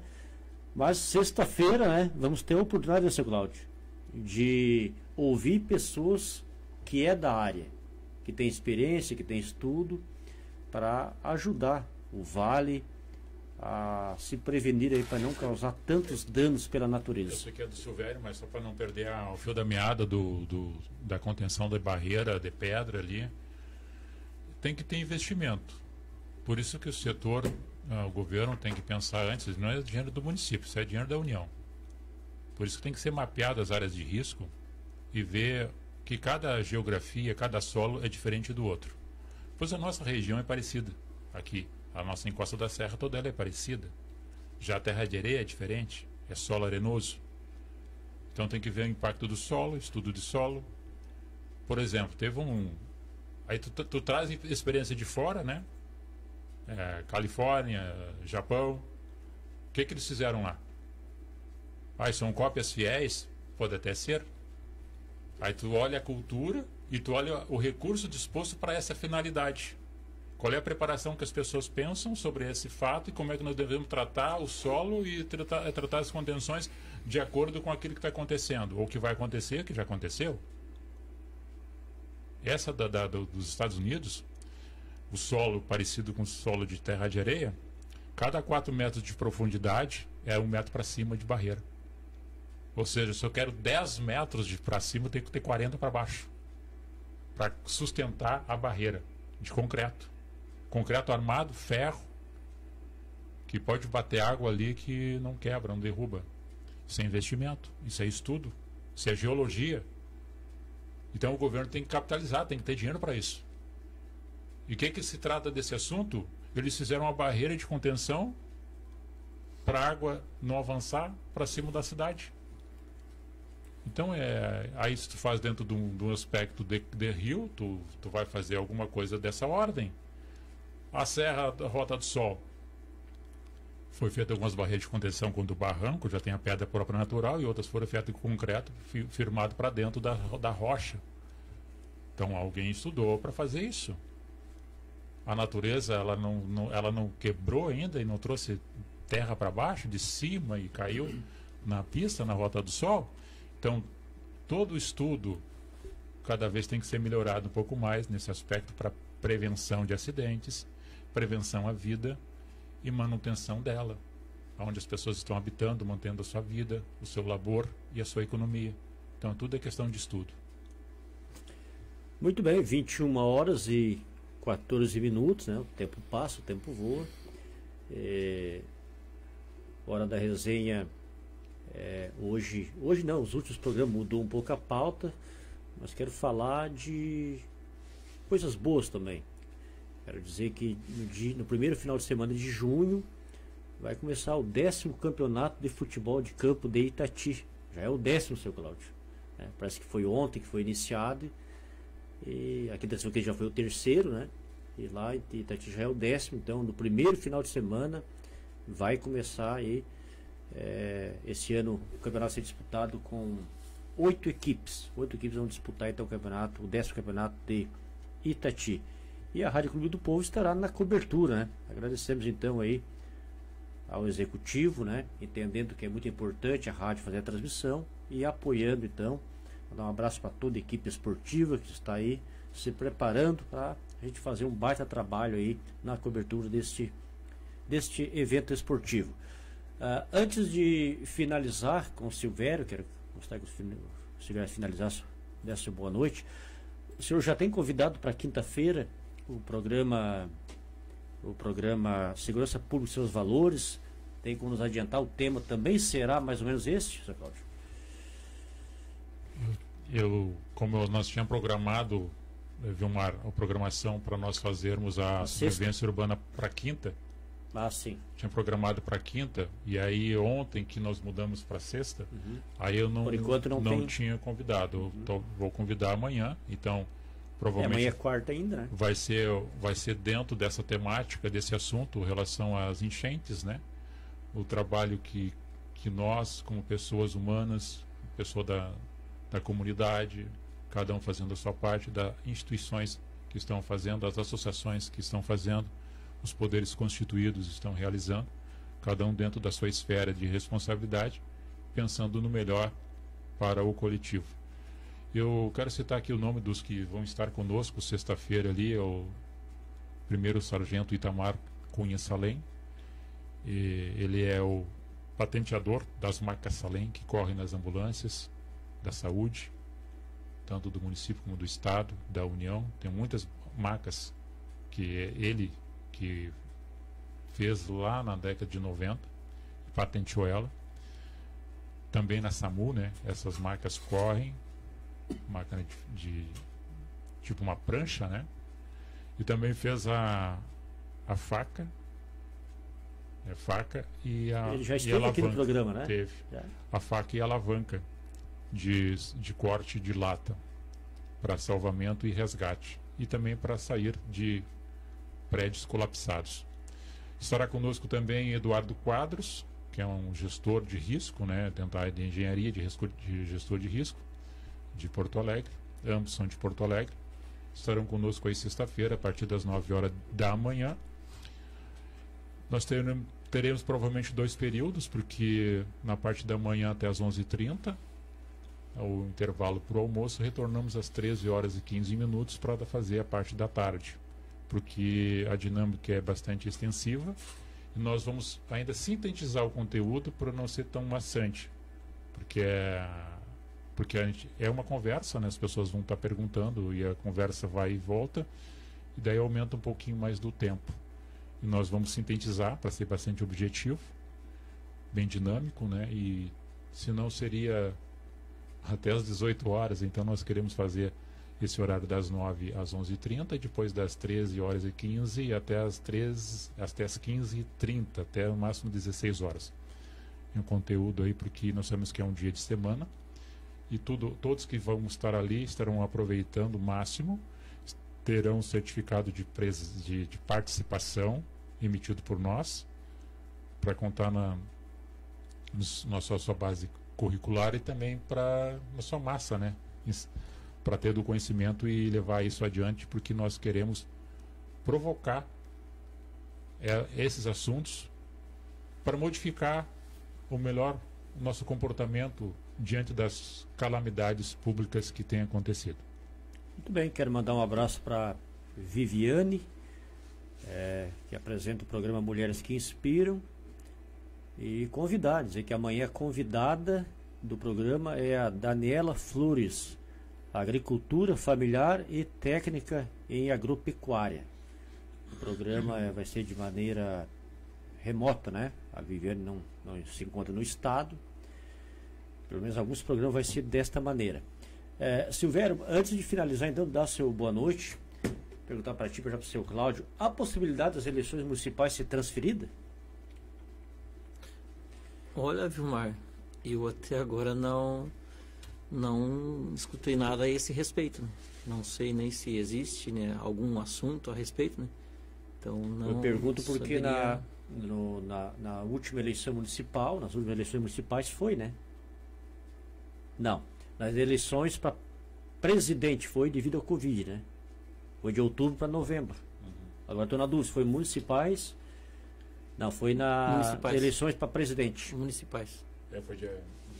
Mas sexta-feira, né, vamos ter a oportunidade, seu Cláudio, de ouvir pessoas que é da área, que tem experiência, que tem estudo, para ajudar o Vale a se prevenir aí, para não causar tantos danos pela natureza. Eu sei que é do Silvério, mas só para não perder o fio da meada da contenção da barreira de pedra ali, tem que ter investimento. Por isso que o setor, o governo tem que pensar antes, não é dinheiro do município, isso é dinheiro da União. Por isso que tem que ser mapeado as áreas de risco e ver que cada geografia, cada solo é diferente do outro. Pois a nossa região é parecida aqui. A nossa encosta da serra toda ela é parecida. Já a terra de areia é diferente, é solo arenoso. Então tem que ver o impacto do solo, estudo de solo. Por exemplo, teve aí tu traz experiência de fora, né? Califórnia, Japão. O que eles fizeram lá? São cópias fiéis? Pode até ser. Aí tu olha a cultura e tu olha o recurso disposto para essa finalidade. Qual é a preparação que as pessoas pensam sobre esse fato e como é que nós devemos tratar o solo e tratar as contenções de acordo com aquilo que está acontecendo, ou que vai acontecer, que já aconteceu. Essa dos Estados Unidos, o solo parecido com o solo de terra de areia, cada 4 metros de profundidade é 1 metro para cima de barreira. Ou seja, se eu quero 10 metros para cima, eu tenho que ter 40 para baixo, para sustentar a barreira de concreto. Concreto armado, ferro, que pode bater água ali que não quebra, não derruba. Isso é investimento, isso é estudo, isso é geologia. Então o governo tem que capitalizar, tem que ter dinheiro para isso. E o que se trata desse assunto? Eles fizeram uma barreira de contenção para a água não avançar para cima da cidade. Então, aí se tu faz dentro de um aspecto de rio, tu vai fazer alguma coisa dessa ordem. A Serra da Rota do Sol. Foi feita algumas barreiras de contenção contra o barranco, já tem a pedra própria natural, e outras foram feitas com concreto firmado para dentro da rocha. Então alguém estudou para fazer isso. A natureza ela não quebrou ainda e não trouxe terra para baixo, de cima, e caiu na pista, na Rota do Sol. Então todo estudo cada vez tem que ser melhorado um pouco mais nesse aspecto para prevenção de acidentes, prevenção à vida e manutenção dela, onde as pessoas estão habitando, mantendo a sua vida, o seu labor e a sua economia. Então tudo é questão de estudo. Muito bem, 21 horas e 14 minutos, né? O tempo passa, o tempo voa. Hora da resenha, hoje não, os últimos programas mudou um pouco a pauta, mas quero falar de coisas boas também. Quero dizer que no primeiro final de semana de junho vai começar o 10º campeonato de futebol de campo de Itati. Já é o 10º, seu Cláudio. Parece que foi ontem que foi iniciado. E aqui da que já foi o 3º, né? E lá em Itati já é o 10º. Então, no primeiro final de semana vai começar aí. Esse ano o campeonato vai ser disputado com 8 equipes. 8 equipes vão disputar então o 10º campeonato de Itati. E a Rádio Clube do Povo estará na cobertura, né? Agradecemos então aí ao executivo, né? Entendendo que é muito importante a rádio fazer a transmissão e apoiando então. Vou dar um abraço para toda a equipe esportiva que está aí se preparando para a gente fazer um baita trabalho aí na cobertura deste evento esportivo. Antes de finalizar com o Silvério, quero mostrar que o Silvério finalizasse, desse boa noite. O senhor já tem convidado para quinta-feira o programa Segurança Pública e seus Valores. Tem como nos adiantar, o tema também será mais ou menos esse, Sr. Cláudio? Como nós tínhamos programado, Vilmar, a programação para nós fazermos a sobrevivência urbana para quinta. Sim. Tinha programado para quinta, e aí ontem que nós mudamos para sexta, aí eu não, por enquanto não tinha convidado. Vou convidar amanhã, então provavelmente amanhã é quarta ainda, né? vai ser dentro dessa temática, desse assunto, em relação às enchentes, né? O trabalho que nós, como pessoas humanas, pessoa da comunidade, cada um fazendo a sua parte, das instituições que estão fazendo, as associações que estão fazendo, os poderes constituídos estão realizando, cada um dentro da sua esfera de responsabilidade, pensando no melhor para o coletivo. Eu quero citar aqui o nome dos que vão estar conosco sexta-feira ali, é o primeiro sargento Itamar Cunha Salem. Ele é o patenteador das macas Salem que correm nas ambulâncias da saúde, tanto do município como do estado, da União. Tem muitas macas que ele que fez lá na década de 90, patenteou ela. Também na SAMU, né? Essas macas correm, máquina de tipo uma prancha, né? E também fez a faca, faca e a ele já esteve aqui no programa, né? Teve a faca e a alavanca de corte de lata para salvamento e resgate, e também para sair de prédios colapsados. Estará conosco também Eduardo Quadros, que é um gestor de risco, né, dentro da área de engenharia, de gestor de risco, de Porto Alegre. Ambos são de Porto Alegre. Estarão conosco aí sexta-feira, a partir das 9 horas da manhã. Nós teremos provavelmente 2 períodos, porque na parte da manhã até as 11h30, o intervalo para o almoço, retornamos às 13 horas e 15 minutos para fazer a parte da tarde, porque a dinâmica é bastante extensiva e nós vamos ainda sintetizar o conteúdo para não ser tão maçante, porque a gente, é uma conversa, né? As pessoas vão estar perguntando e a conversa vai e volta, e daí aumenta um pouquinho mais do tempo. E nós vamos sintetizar para ser bastante objetivo, bem dinâmico, né? E se não seria até às 18 horas, então nós queremos fazer esse horário das 9 às 11h30, e depois das 13 horas e 15 até as 15h30, até o máximo 16 horas. É um conteúdo aí, porque nós sabemos que é um dia de semana, e todos que vão estar ali estarão aproveitando o máximo, terão um certificado de participação emitido por nós, para contar na sua base curricular e também na sua massa, né? Para ter do conhecimento e levar isso adiante, porque nós queremos provocar esses assuntos para modificar o nosso comportamento diante das calamidades públicas que têm acontecido. Muito bem, quero mandar um abraço para Viviane, que apresenta o programa Mulheres que Inspiram, e convidar, dizer que amanhã a convidada do programa é a Daniela Flores, Agricultura Familiar e Técnica em Agropecuária. O programa vai ser de maneira remota, né? A Viviane não se encontra no estado. Pelo menos alguns programas vai ser desta maneira. Silvério, antes de finalizar, então, dar seu boa noite, perguntar para ti, já para o seu Cláudio, há possibilidade das eleições municipais ser transferida? Olha, Vilmar, eu até agora não escutei nada a esse respeito, né? Não sei nem se existe, né, algum assunto a respeito, né? Então não. Eu pergunto porque na última eleição municipal, nas últimas eleições municipais foi, né? Não, nas eleições para presidente foi devido ao Covid, né? Foi de outubro para novembro. Agora estou na dúvida, foi municipais. Não, foi nas eleições para presidente. Municipais. Foi de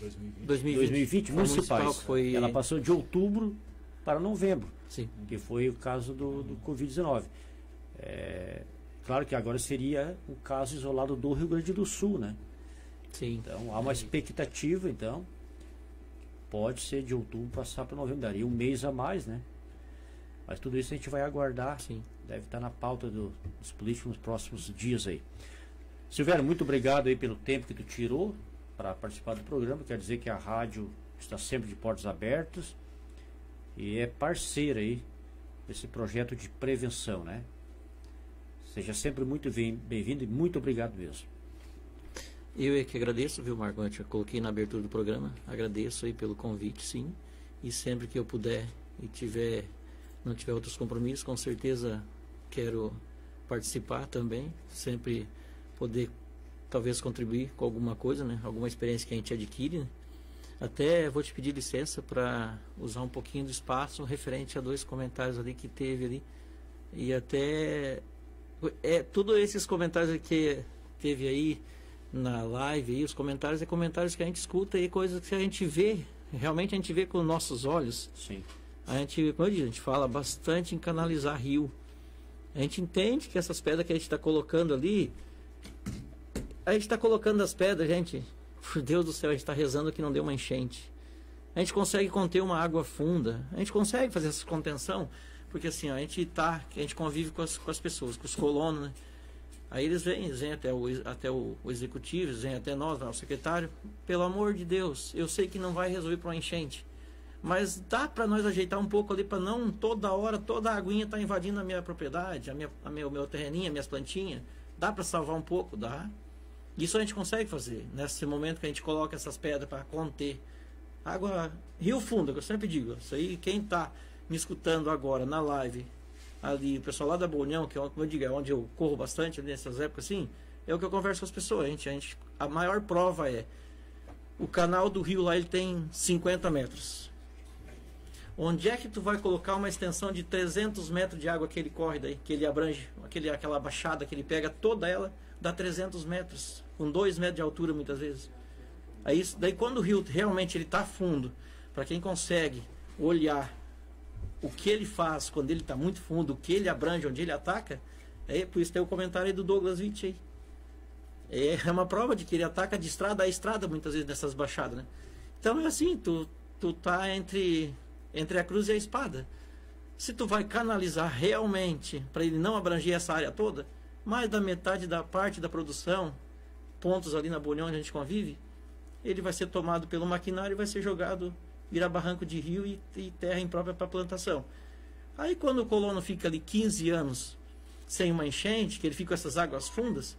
2020. 2020 municipais. Foi... Ela passou de outubro para novembro. Sim. Que foi o caso do Covid-19. Claro que agora seria um caso isolado do Rio Grande do Sul, né? Sim. Então há uma expectativa, então. Pode ser de outubro passar para novembro. Daria um mês a mais, né? Mas tudo isso a gente vai aguardar. Sim. Deve estar na pauta dos políticos nos próximos dias aí. Silvério, muito obrigado aí pelo tempo que tu tirou para participar do programa. Quer dizer que a rádio está sempre de portas abertas e é parceira aí desse projeto de prevenção, né? Seja sempre muito bem-vindo e muito obrigado mesmo. Eu é que agradeço, viu, Marco? Eu coloquei na abertura do programa. Agradeço aí pelo convite, sim. E sempre que eu puder e não tiver outros compromissos, com certeza quero participar também. Sempre poder, talvez, contribuir com alguma coisa, né? Alguma experiência que a gente adquire, né? Até vou te pedir licença para usar um pouquinho do espaço referente a 2 comentários ali que teve ali. E até... todos esses comentários que teve aí na live, aí, os comentários comentários que a gente escuta e coisas que a gente vê, realmente a gente vê com nossos olhos. Sim. A gente, como eu disse, a gente fala bastante em canalizar rio. A gente entende que essas pedras que a gente está colocando ali, a gente está colocando as pedras, gente, por Deus do céu, a gente está rezando que não dê uma enchente. A gente consegue conter uma água funda, a gente consegue fazer essa contenção, porque assim, a gente convive com as pessoas, com os colonos, né? Aí eles vêm até o executivo, eles vêm até nós, o secretário. Pelo amor de Deus, eu sei que não vai resolver para uma enchente, mas dá para nós ajeitar um pouco ali para não toda hora, toda a aguinha tá invadindo a minha propriedade, o meu terreninho, minhas plantinhas. Dá para salvar um pouco? Dá. Isso a gente consegue fazer, nesse momento que a gente coloca essas pedras para conter. Água, rio fundo, que eu sempre digo. Isso aí, quem tá me escutando agora na live, ali, o pessoal lá da Bolhão, que como eu digo, é onde eu corro bastante nessas épocas assim, é o que eu converso com as pessoas. A maior prova é o canal do rio lá, ele tem 50 metros. Onde é que tu vai colocar uma extensão de 300 metros de água que ele corre daí, que ele abrange, aquela baixada que ele pega toda ela, dá 300 metros, com 2 metros de altura muitas vezes. Aí, daí quando o rio realmente ele está fundo, para quem consegue olhar o que ele faz quando ele está muito fundo, o que ele abrange, onde ele ataca, por isso tem o comentário aí do Douglas Witt aí. É uma prova de que ele ataca de estrada a estrada muitas vezes nessas baixadas, né? Então é assim, tu tá entre a cruz e a espada. Se tu vai canalizar realmente para ele não abranger essa área toda, mais da metade da parte da produção, pontos ali na Bolhão onde a gente convive, ele vai ser tomado pelo maquinário e vai ser jogado, virar barranco de rio e terra imprópria para plantação. Aí quando o colono fica ali 15 anos sem uma enchente, que ele fica com essas águas fundas,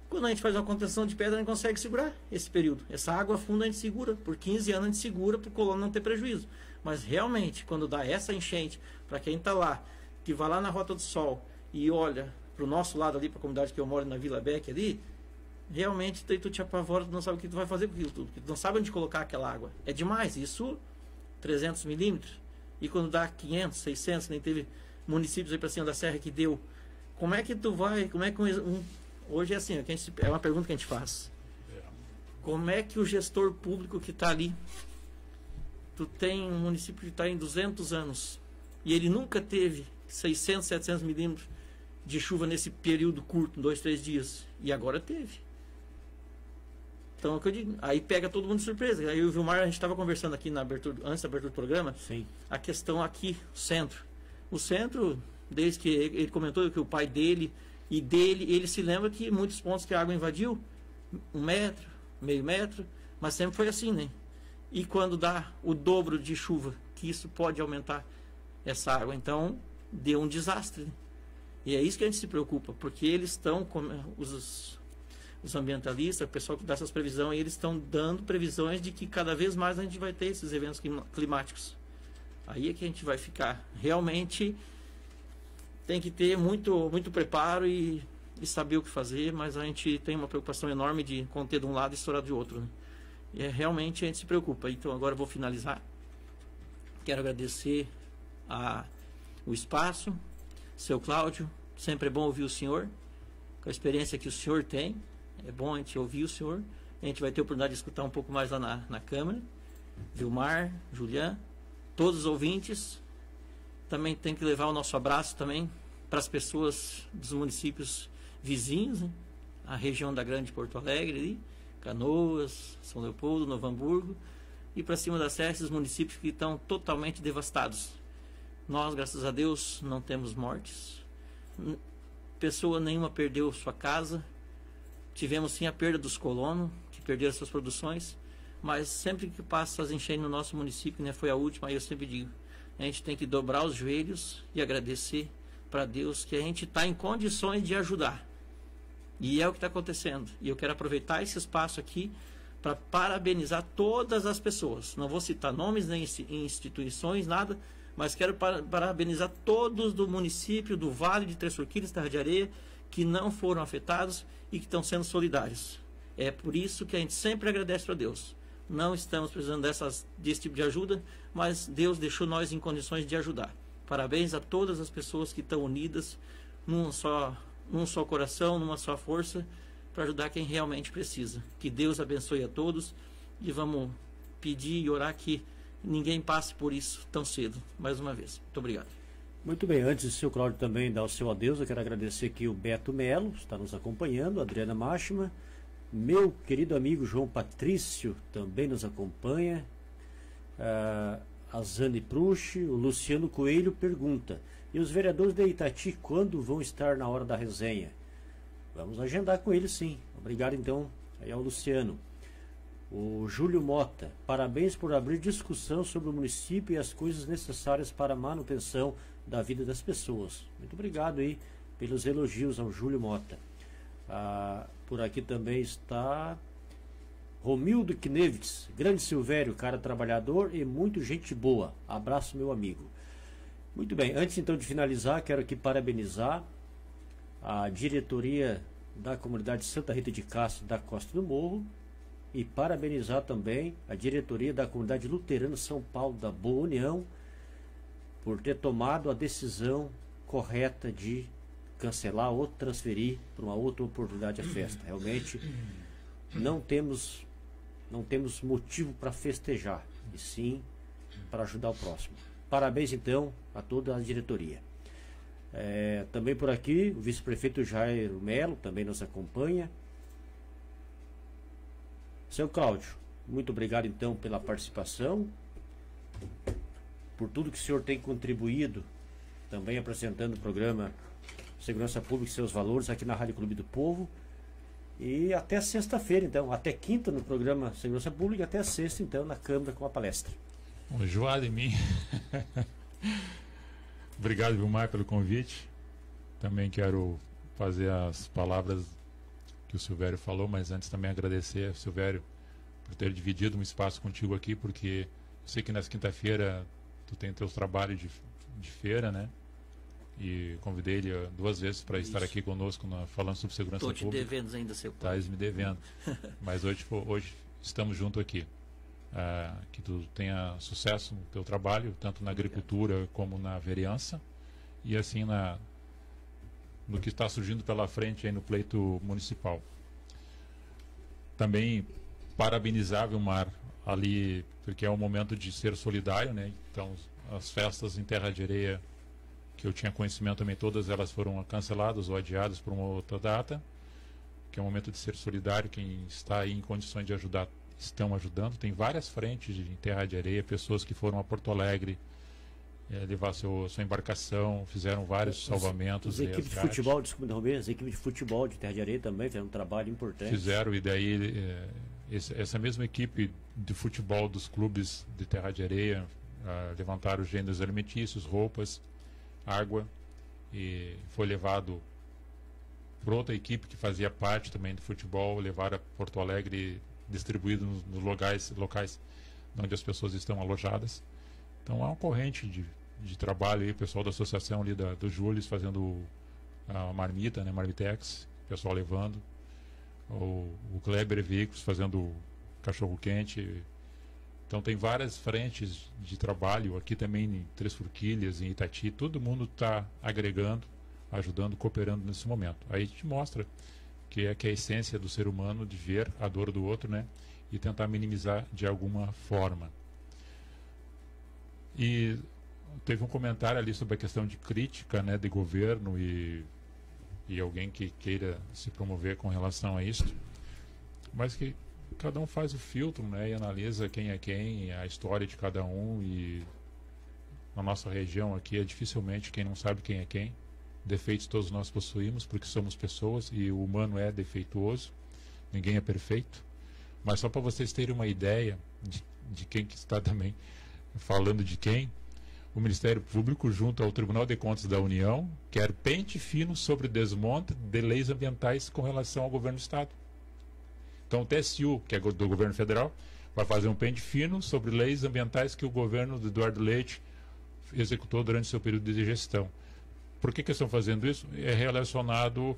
Quando a gente faz uma contenção de pedra, a gente consegue segurar esse período. Essa água funda a gente segura, por 15 anos a gente segura para o colono não ter prejuízo. Mas realmente, quando dá essa enchente, para quem está lá, que vai lá na Rota do Sol e olha para o nosso lado ali, para a comunidade que eu moro na Vila Beck ali, realmente tu te apavora, tu não sabe o que tu vai fazer com aquilo tudo, tu não sabe onde colocar aquela água. É demais, isso 300 milímetros, e quando dá 500, 600, nem teve municípios aí para cima da serra que deu. Como é que tu vai, como é que hoje é assim, é uma pergunta que a gente faz. Como é que o gestor público que está ali, tu tem um município que está em 200 anos, e ele nunca teve 600, 700 milímetros de chuva nesse período curto, 2, 3 dias, e agora teve. Então, é o que eu digo, aí pega todo mundo de surpresa. Aí o Vilmar, a gente estava conversando aqui na abertura, antes da abertura do programa, sim, a questão aqui, o centro, desde que ele comentou que o pai dele e dele, ele se lembra que muitos pontos que a água invadiu, 1 metro, meio metro, mas sempre foi assim, né? E quando dá o dobro de chuva, que isso pode aumentar essa água, então deu um desastre, né? E é isso que a gente se preocupa, porque eles estão, os ambientalistas, o pessoal que dá essas previsões, eles estão dando previsões de que cada vez mais a gente vai ter esses eventos climáticos. Aí é que a gente vai ficar. Realmente tem que ter muito, muito preparo e saber o que fazer, mas a gente tem uma preocupação enorme de conter de um lado e estourar de outro, né? E realmente a gente se preocupa. Então agora eu vou finalizar. Quero agradecer o espaço, seu Cláudio, sempre é bom ouvir o senhor, com a experiência que o senhor tem. É bom a gente ouvir o senhor. A gente vai ter a oportunidade de escutar um pouco mais lá na Câmara. Vilmar, Julian, todos os ouvintes. Também tem que levar o nosso abraço também para as pessoas dos municípios vizinhos, né? A região da Grande Porto Alegre, ali, Canoas, São Leopoldo, Novo Hamburgo, e para cima da Serra, esses municípios que estão totalmente devastados. Nós, graças a Deus, não temos mortes. Pessoa nenhuma perdeu sua casa. Tivemos sim a perda dos colonos, que perderam suas produções, mas sempre que passa as enchentes no nosso município, né, foi a última, aí eu sempre digo, a gente tem que dobrar os joelhos e agradecer para Deus que a gente está em condições de ajudar. E é o que está acontecendo. E eu quero aproveitar esse espaço aqui para parabenizar todas as pessoas. Não vou citar nomes nem instituições, nada, mas quero parabenizar todos do município, do Vale de Três Forquilhas, Terra de Areia, que não foram afetados e que estão sendo solidários. É por isso que a gente sempre agradece para Deus. Não estamos precisando desse tipo de ajuda, mas Deus deixou nós em condições de ajudar. Parabéns a todas as pessoas que estão unidas num só coração, numa só força, para ajudar quem realmente precisa. Que Deus abençoe a todos e vamos pedir e orar que ninguém passe por isso tão cedo. Mais uma vez. Muito obrigado. Muito bem, antes do seu Cláudio também dar o seu adeus, eu quero agradecer aqui o Beto Melo, está nos acompanhando, a Adriana Machima, meu querido amigo João Patrício também nos acompanha, a Zane Prush, o Luciano Coelho pergunta, e os vereadores de Itati quando vão estar na hora da resenha? Vamos agendar com eles sim. Obrigado então aí ao Luciano. O Júlio Mota, parabéns por abrir discussão sobre o município e as coisas necessárias para a manutenção da vida das pessoas. Muito obrigado aí pelos elogios ao Júlio Mota. Por aqui também está Romildo Knevitz, grande Silvério, cara trabalhador e muito gente boa. Abraço, meu amigo. Muito bem, antes então de finalizar, quero aqui parabenizar a diretoria da comunidade Santa Rita de Castro da Costa do Morro e parabenizar também a diretoria da comunidade luterana São Paulo da Boa União por ter tomado a decisão correta de cancelar ou transferir para uma outra oportunidade a festa. Realmente não temos motivo para festejar, e sim para ajudar o próximo. Parabéns então a toda a diretoria. Também por aqui o vice-prefeito Jair Melo também nos acompanha. Seu Cláudio, muito obrigado então pela participação, por tudo que o senhor tem contribuído, também apresentando o programa Segurança Pública e seus valores aqui na Rádio Clube do Povo. E até sexta-feira, então, até quinta no programa Segurança Pública, até sexta, então, na Câmara com a palestra. Joado em mim. Obrigado, Vilmar, pelo convite. Também quero fazer as palavras que que o Silvério falou, mas antes também agradecer, Silvério, por ter dividido um espaço contigo aqui, porque eu sei que nessa quinta-feira tu tem teus trabalhos de feira, né? E convidei ele 2 vezes para estar aqui conosco falando sobre segurança pública. Estou te devendo ainda, seu pai. Estás me devendo. Mas hoje estamos juntos aqui. Que tu tenha sucesso no teu trabalho, tanto na agricultura como na vereança, e assim no que está surgindo pela frente aí no pleito municipal. Também parabenizar, Vilmar, ali, porque é um momento de ser solidário, né? Então, as festas em Terra de Areia, que eu tinha conhecimento também, todas elas foram canceladas ou adiadas por uma outra data, que é um momento de ser solidário. Quem está aí em condições de ajudar, estão ajudando. Tem várias frentes em Terra de Areia, pessoas que foram a Porto Alegre levar sua embarcação, fizeram vários salvamentos. As equipes de futebol, desculpa interromper, as equipes de futebol de Terra de Areia também fizeram um trabalho importante. Fizeram, e daí essa mesma equipe de futebol dos clubes de Terra de Areia levantaram gêneros alimentícios, roupas, água, e foi levado por outra equipe que fazia parte também do futebol, levaram a Porto Alegre, distribuído nos locais onde as pessoas estão alojadas. Então há uma corrente de trabalho aí, o pessoal da associação ali do Júlio fazendo a marmita, né, Marmitex, o pessoal levando, o Kleber Veículos fazendo cachorro quente. Então tem várias frentes de trabalho aqui também em Três Forquilhas, em Itati. Todo mundo está agregando, ajudando, cooperando nesse momento. Aí te mostra que é a essência do ser humano, de ver a dor do outro, né, e tentar minimizar de alguma forma. E teve um comentário ali sobre a questão de crítica, né, de governo e alguém que queira se promover com relação a isso, mas que cada um faz o filtro, né, e analisa quem é quem, a história de cada um. E na nossa região aqui é dificilmente quem não sabe quem é quem. Defeitos todos nós possuímos, porque somos pessoas e o humano é defeituoso, ninguém é perfeito. Mas só para vocês terem uma ideia de quem que está também falando de quem, o Ministério Público, junto ao Tribunal de Contas da União, quer pente fino sobre desmonte de leis ambientais com relação ao governo do Estado. Então o TSU, que é do governo federal, vai fazer um pente fino sobre leis ambientais que o governo de Eduardo Leite executou durante seu período de gestão. Por que estão fazendo isso? É relacionado,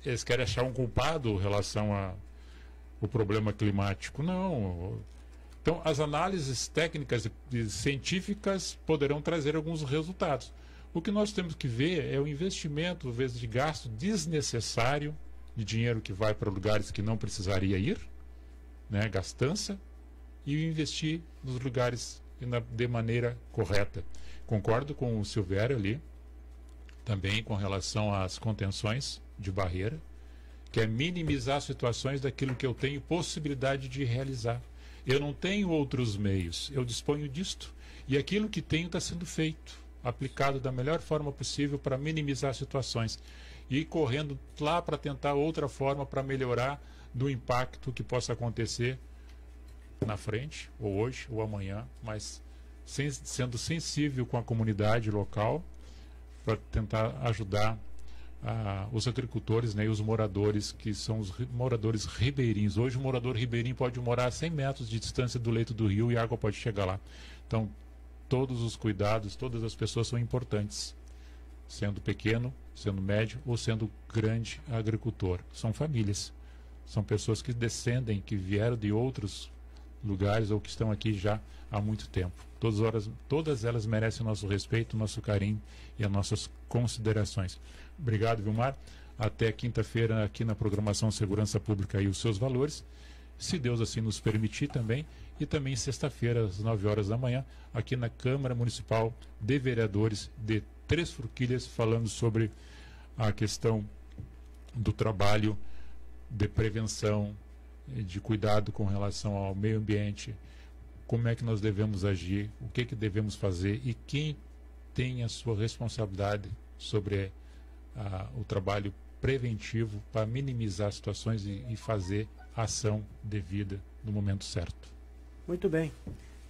eles querem achar um culpado em relação ao problema climático. Não. Então, as análises técnicas e científicas poderão trazer alguns resultados. O que nós temos que ver é o investimento, às vezes, de gasto desnecessário, de dinheiro que vai para lugares que não precisaria ir, né, gastança, e investir nos lugares de maneira correta. Concordo com o Silvério ali, também com relação às contenções de barreira, que é minimizar situações daquilo que eu tenho possibilidade de realizar. Eu não tenho outros meios, eu disponho disto. E aquilo que tenho está sendo feito, aplicado da melhor forma possível para minimizar situações. E correndo lá para tentar outra forma para melhorar do impacto que possa acontecer na frente, ou hoje, ou amanhã, mas sendo sensível com a comunidade local para tentar ajudar os agricultores, né, e os moradores, que são os moradores ribeirinhos. Hoje o morador ribeirinho pode morar a 100 metros de distância do leito do rio e a água pode chegar lá. Então todos os cuidados, todas as pessoas são importantes, sendo pequeno, sendo médio ou sendo grande agricultor. São famílias, são pessoas que descendem, que vieram de outros lugares ou que estão aqui já há muito tempo. Todas elas merecem o nosso respeito, o nosso carinho e as nossas considerações. Obrigado, Vilmar. Até quinta-feira aqui na programação Segurança Pública e os seus valores, se Deus assim nos permitir também, e também sexta-feira às 9 horas da manhã aqui na Câmara Municipal de Vereadores de Três Forquilhas, falando sobre a questão do trabalho de prevenção, de cuidado com relação ao meio ambiente, como é que nós devemos agir, o que devemos fazer e quem tem a sua responsabilidade sobre o trabalho preventivo para minimizar situações e fazer a ação devida no momento certo. Muito bem.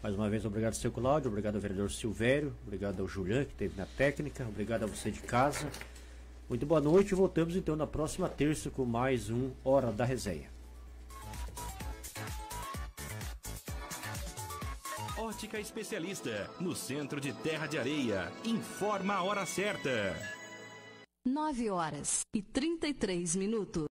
Mais uma vez, obrigado, seu Cláudio, obrigado ao vereador Silvério, obrigado ao Julian, que esteve na técnica, obrigado a você de casa. Muito boa noite, voltamos então na próxima terça com mais um Hora da Resenha. Ótica Especialista, no centro de Terra de Areia. Informa a hora certa. 9h33.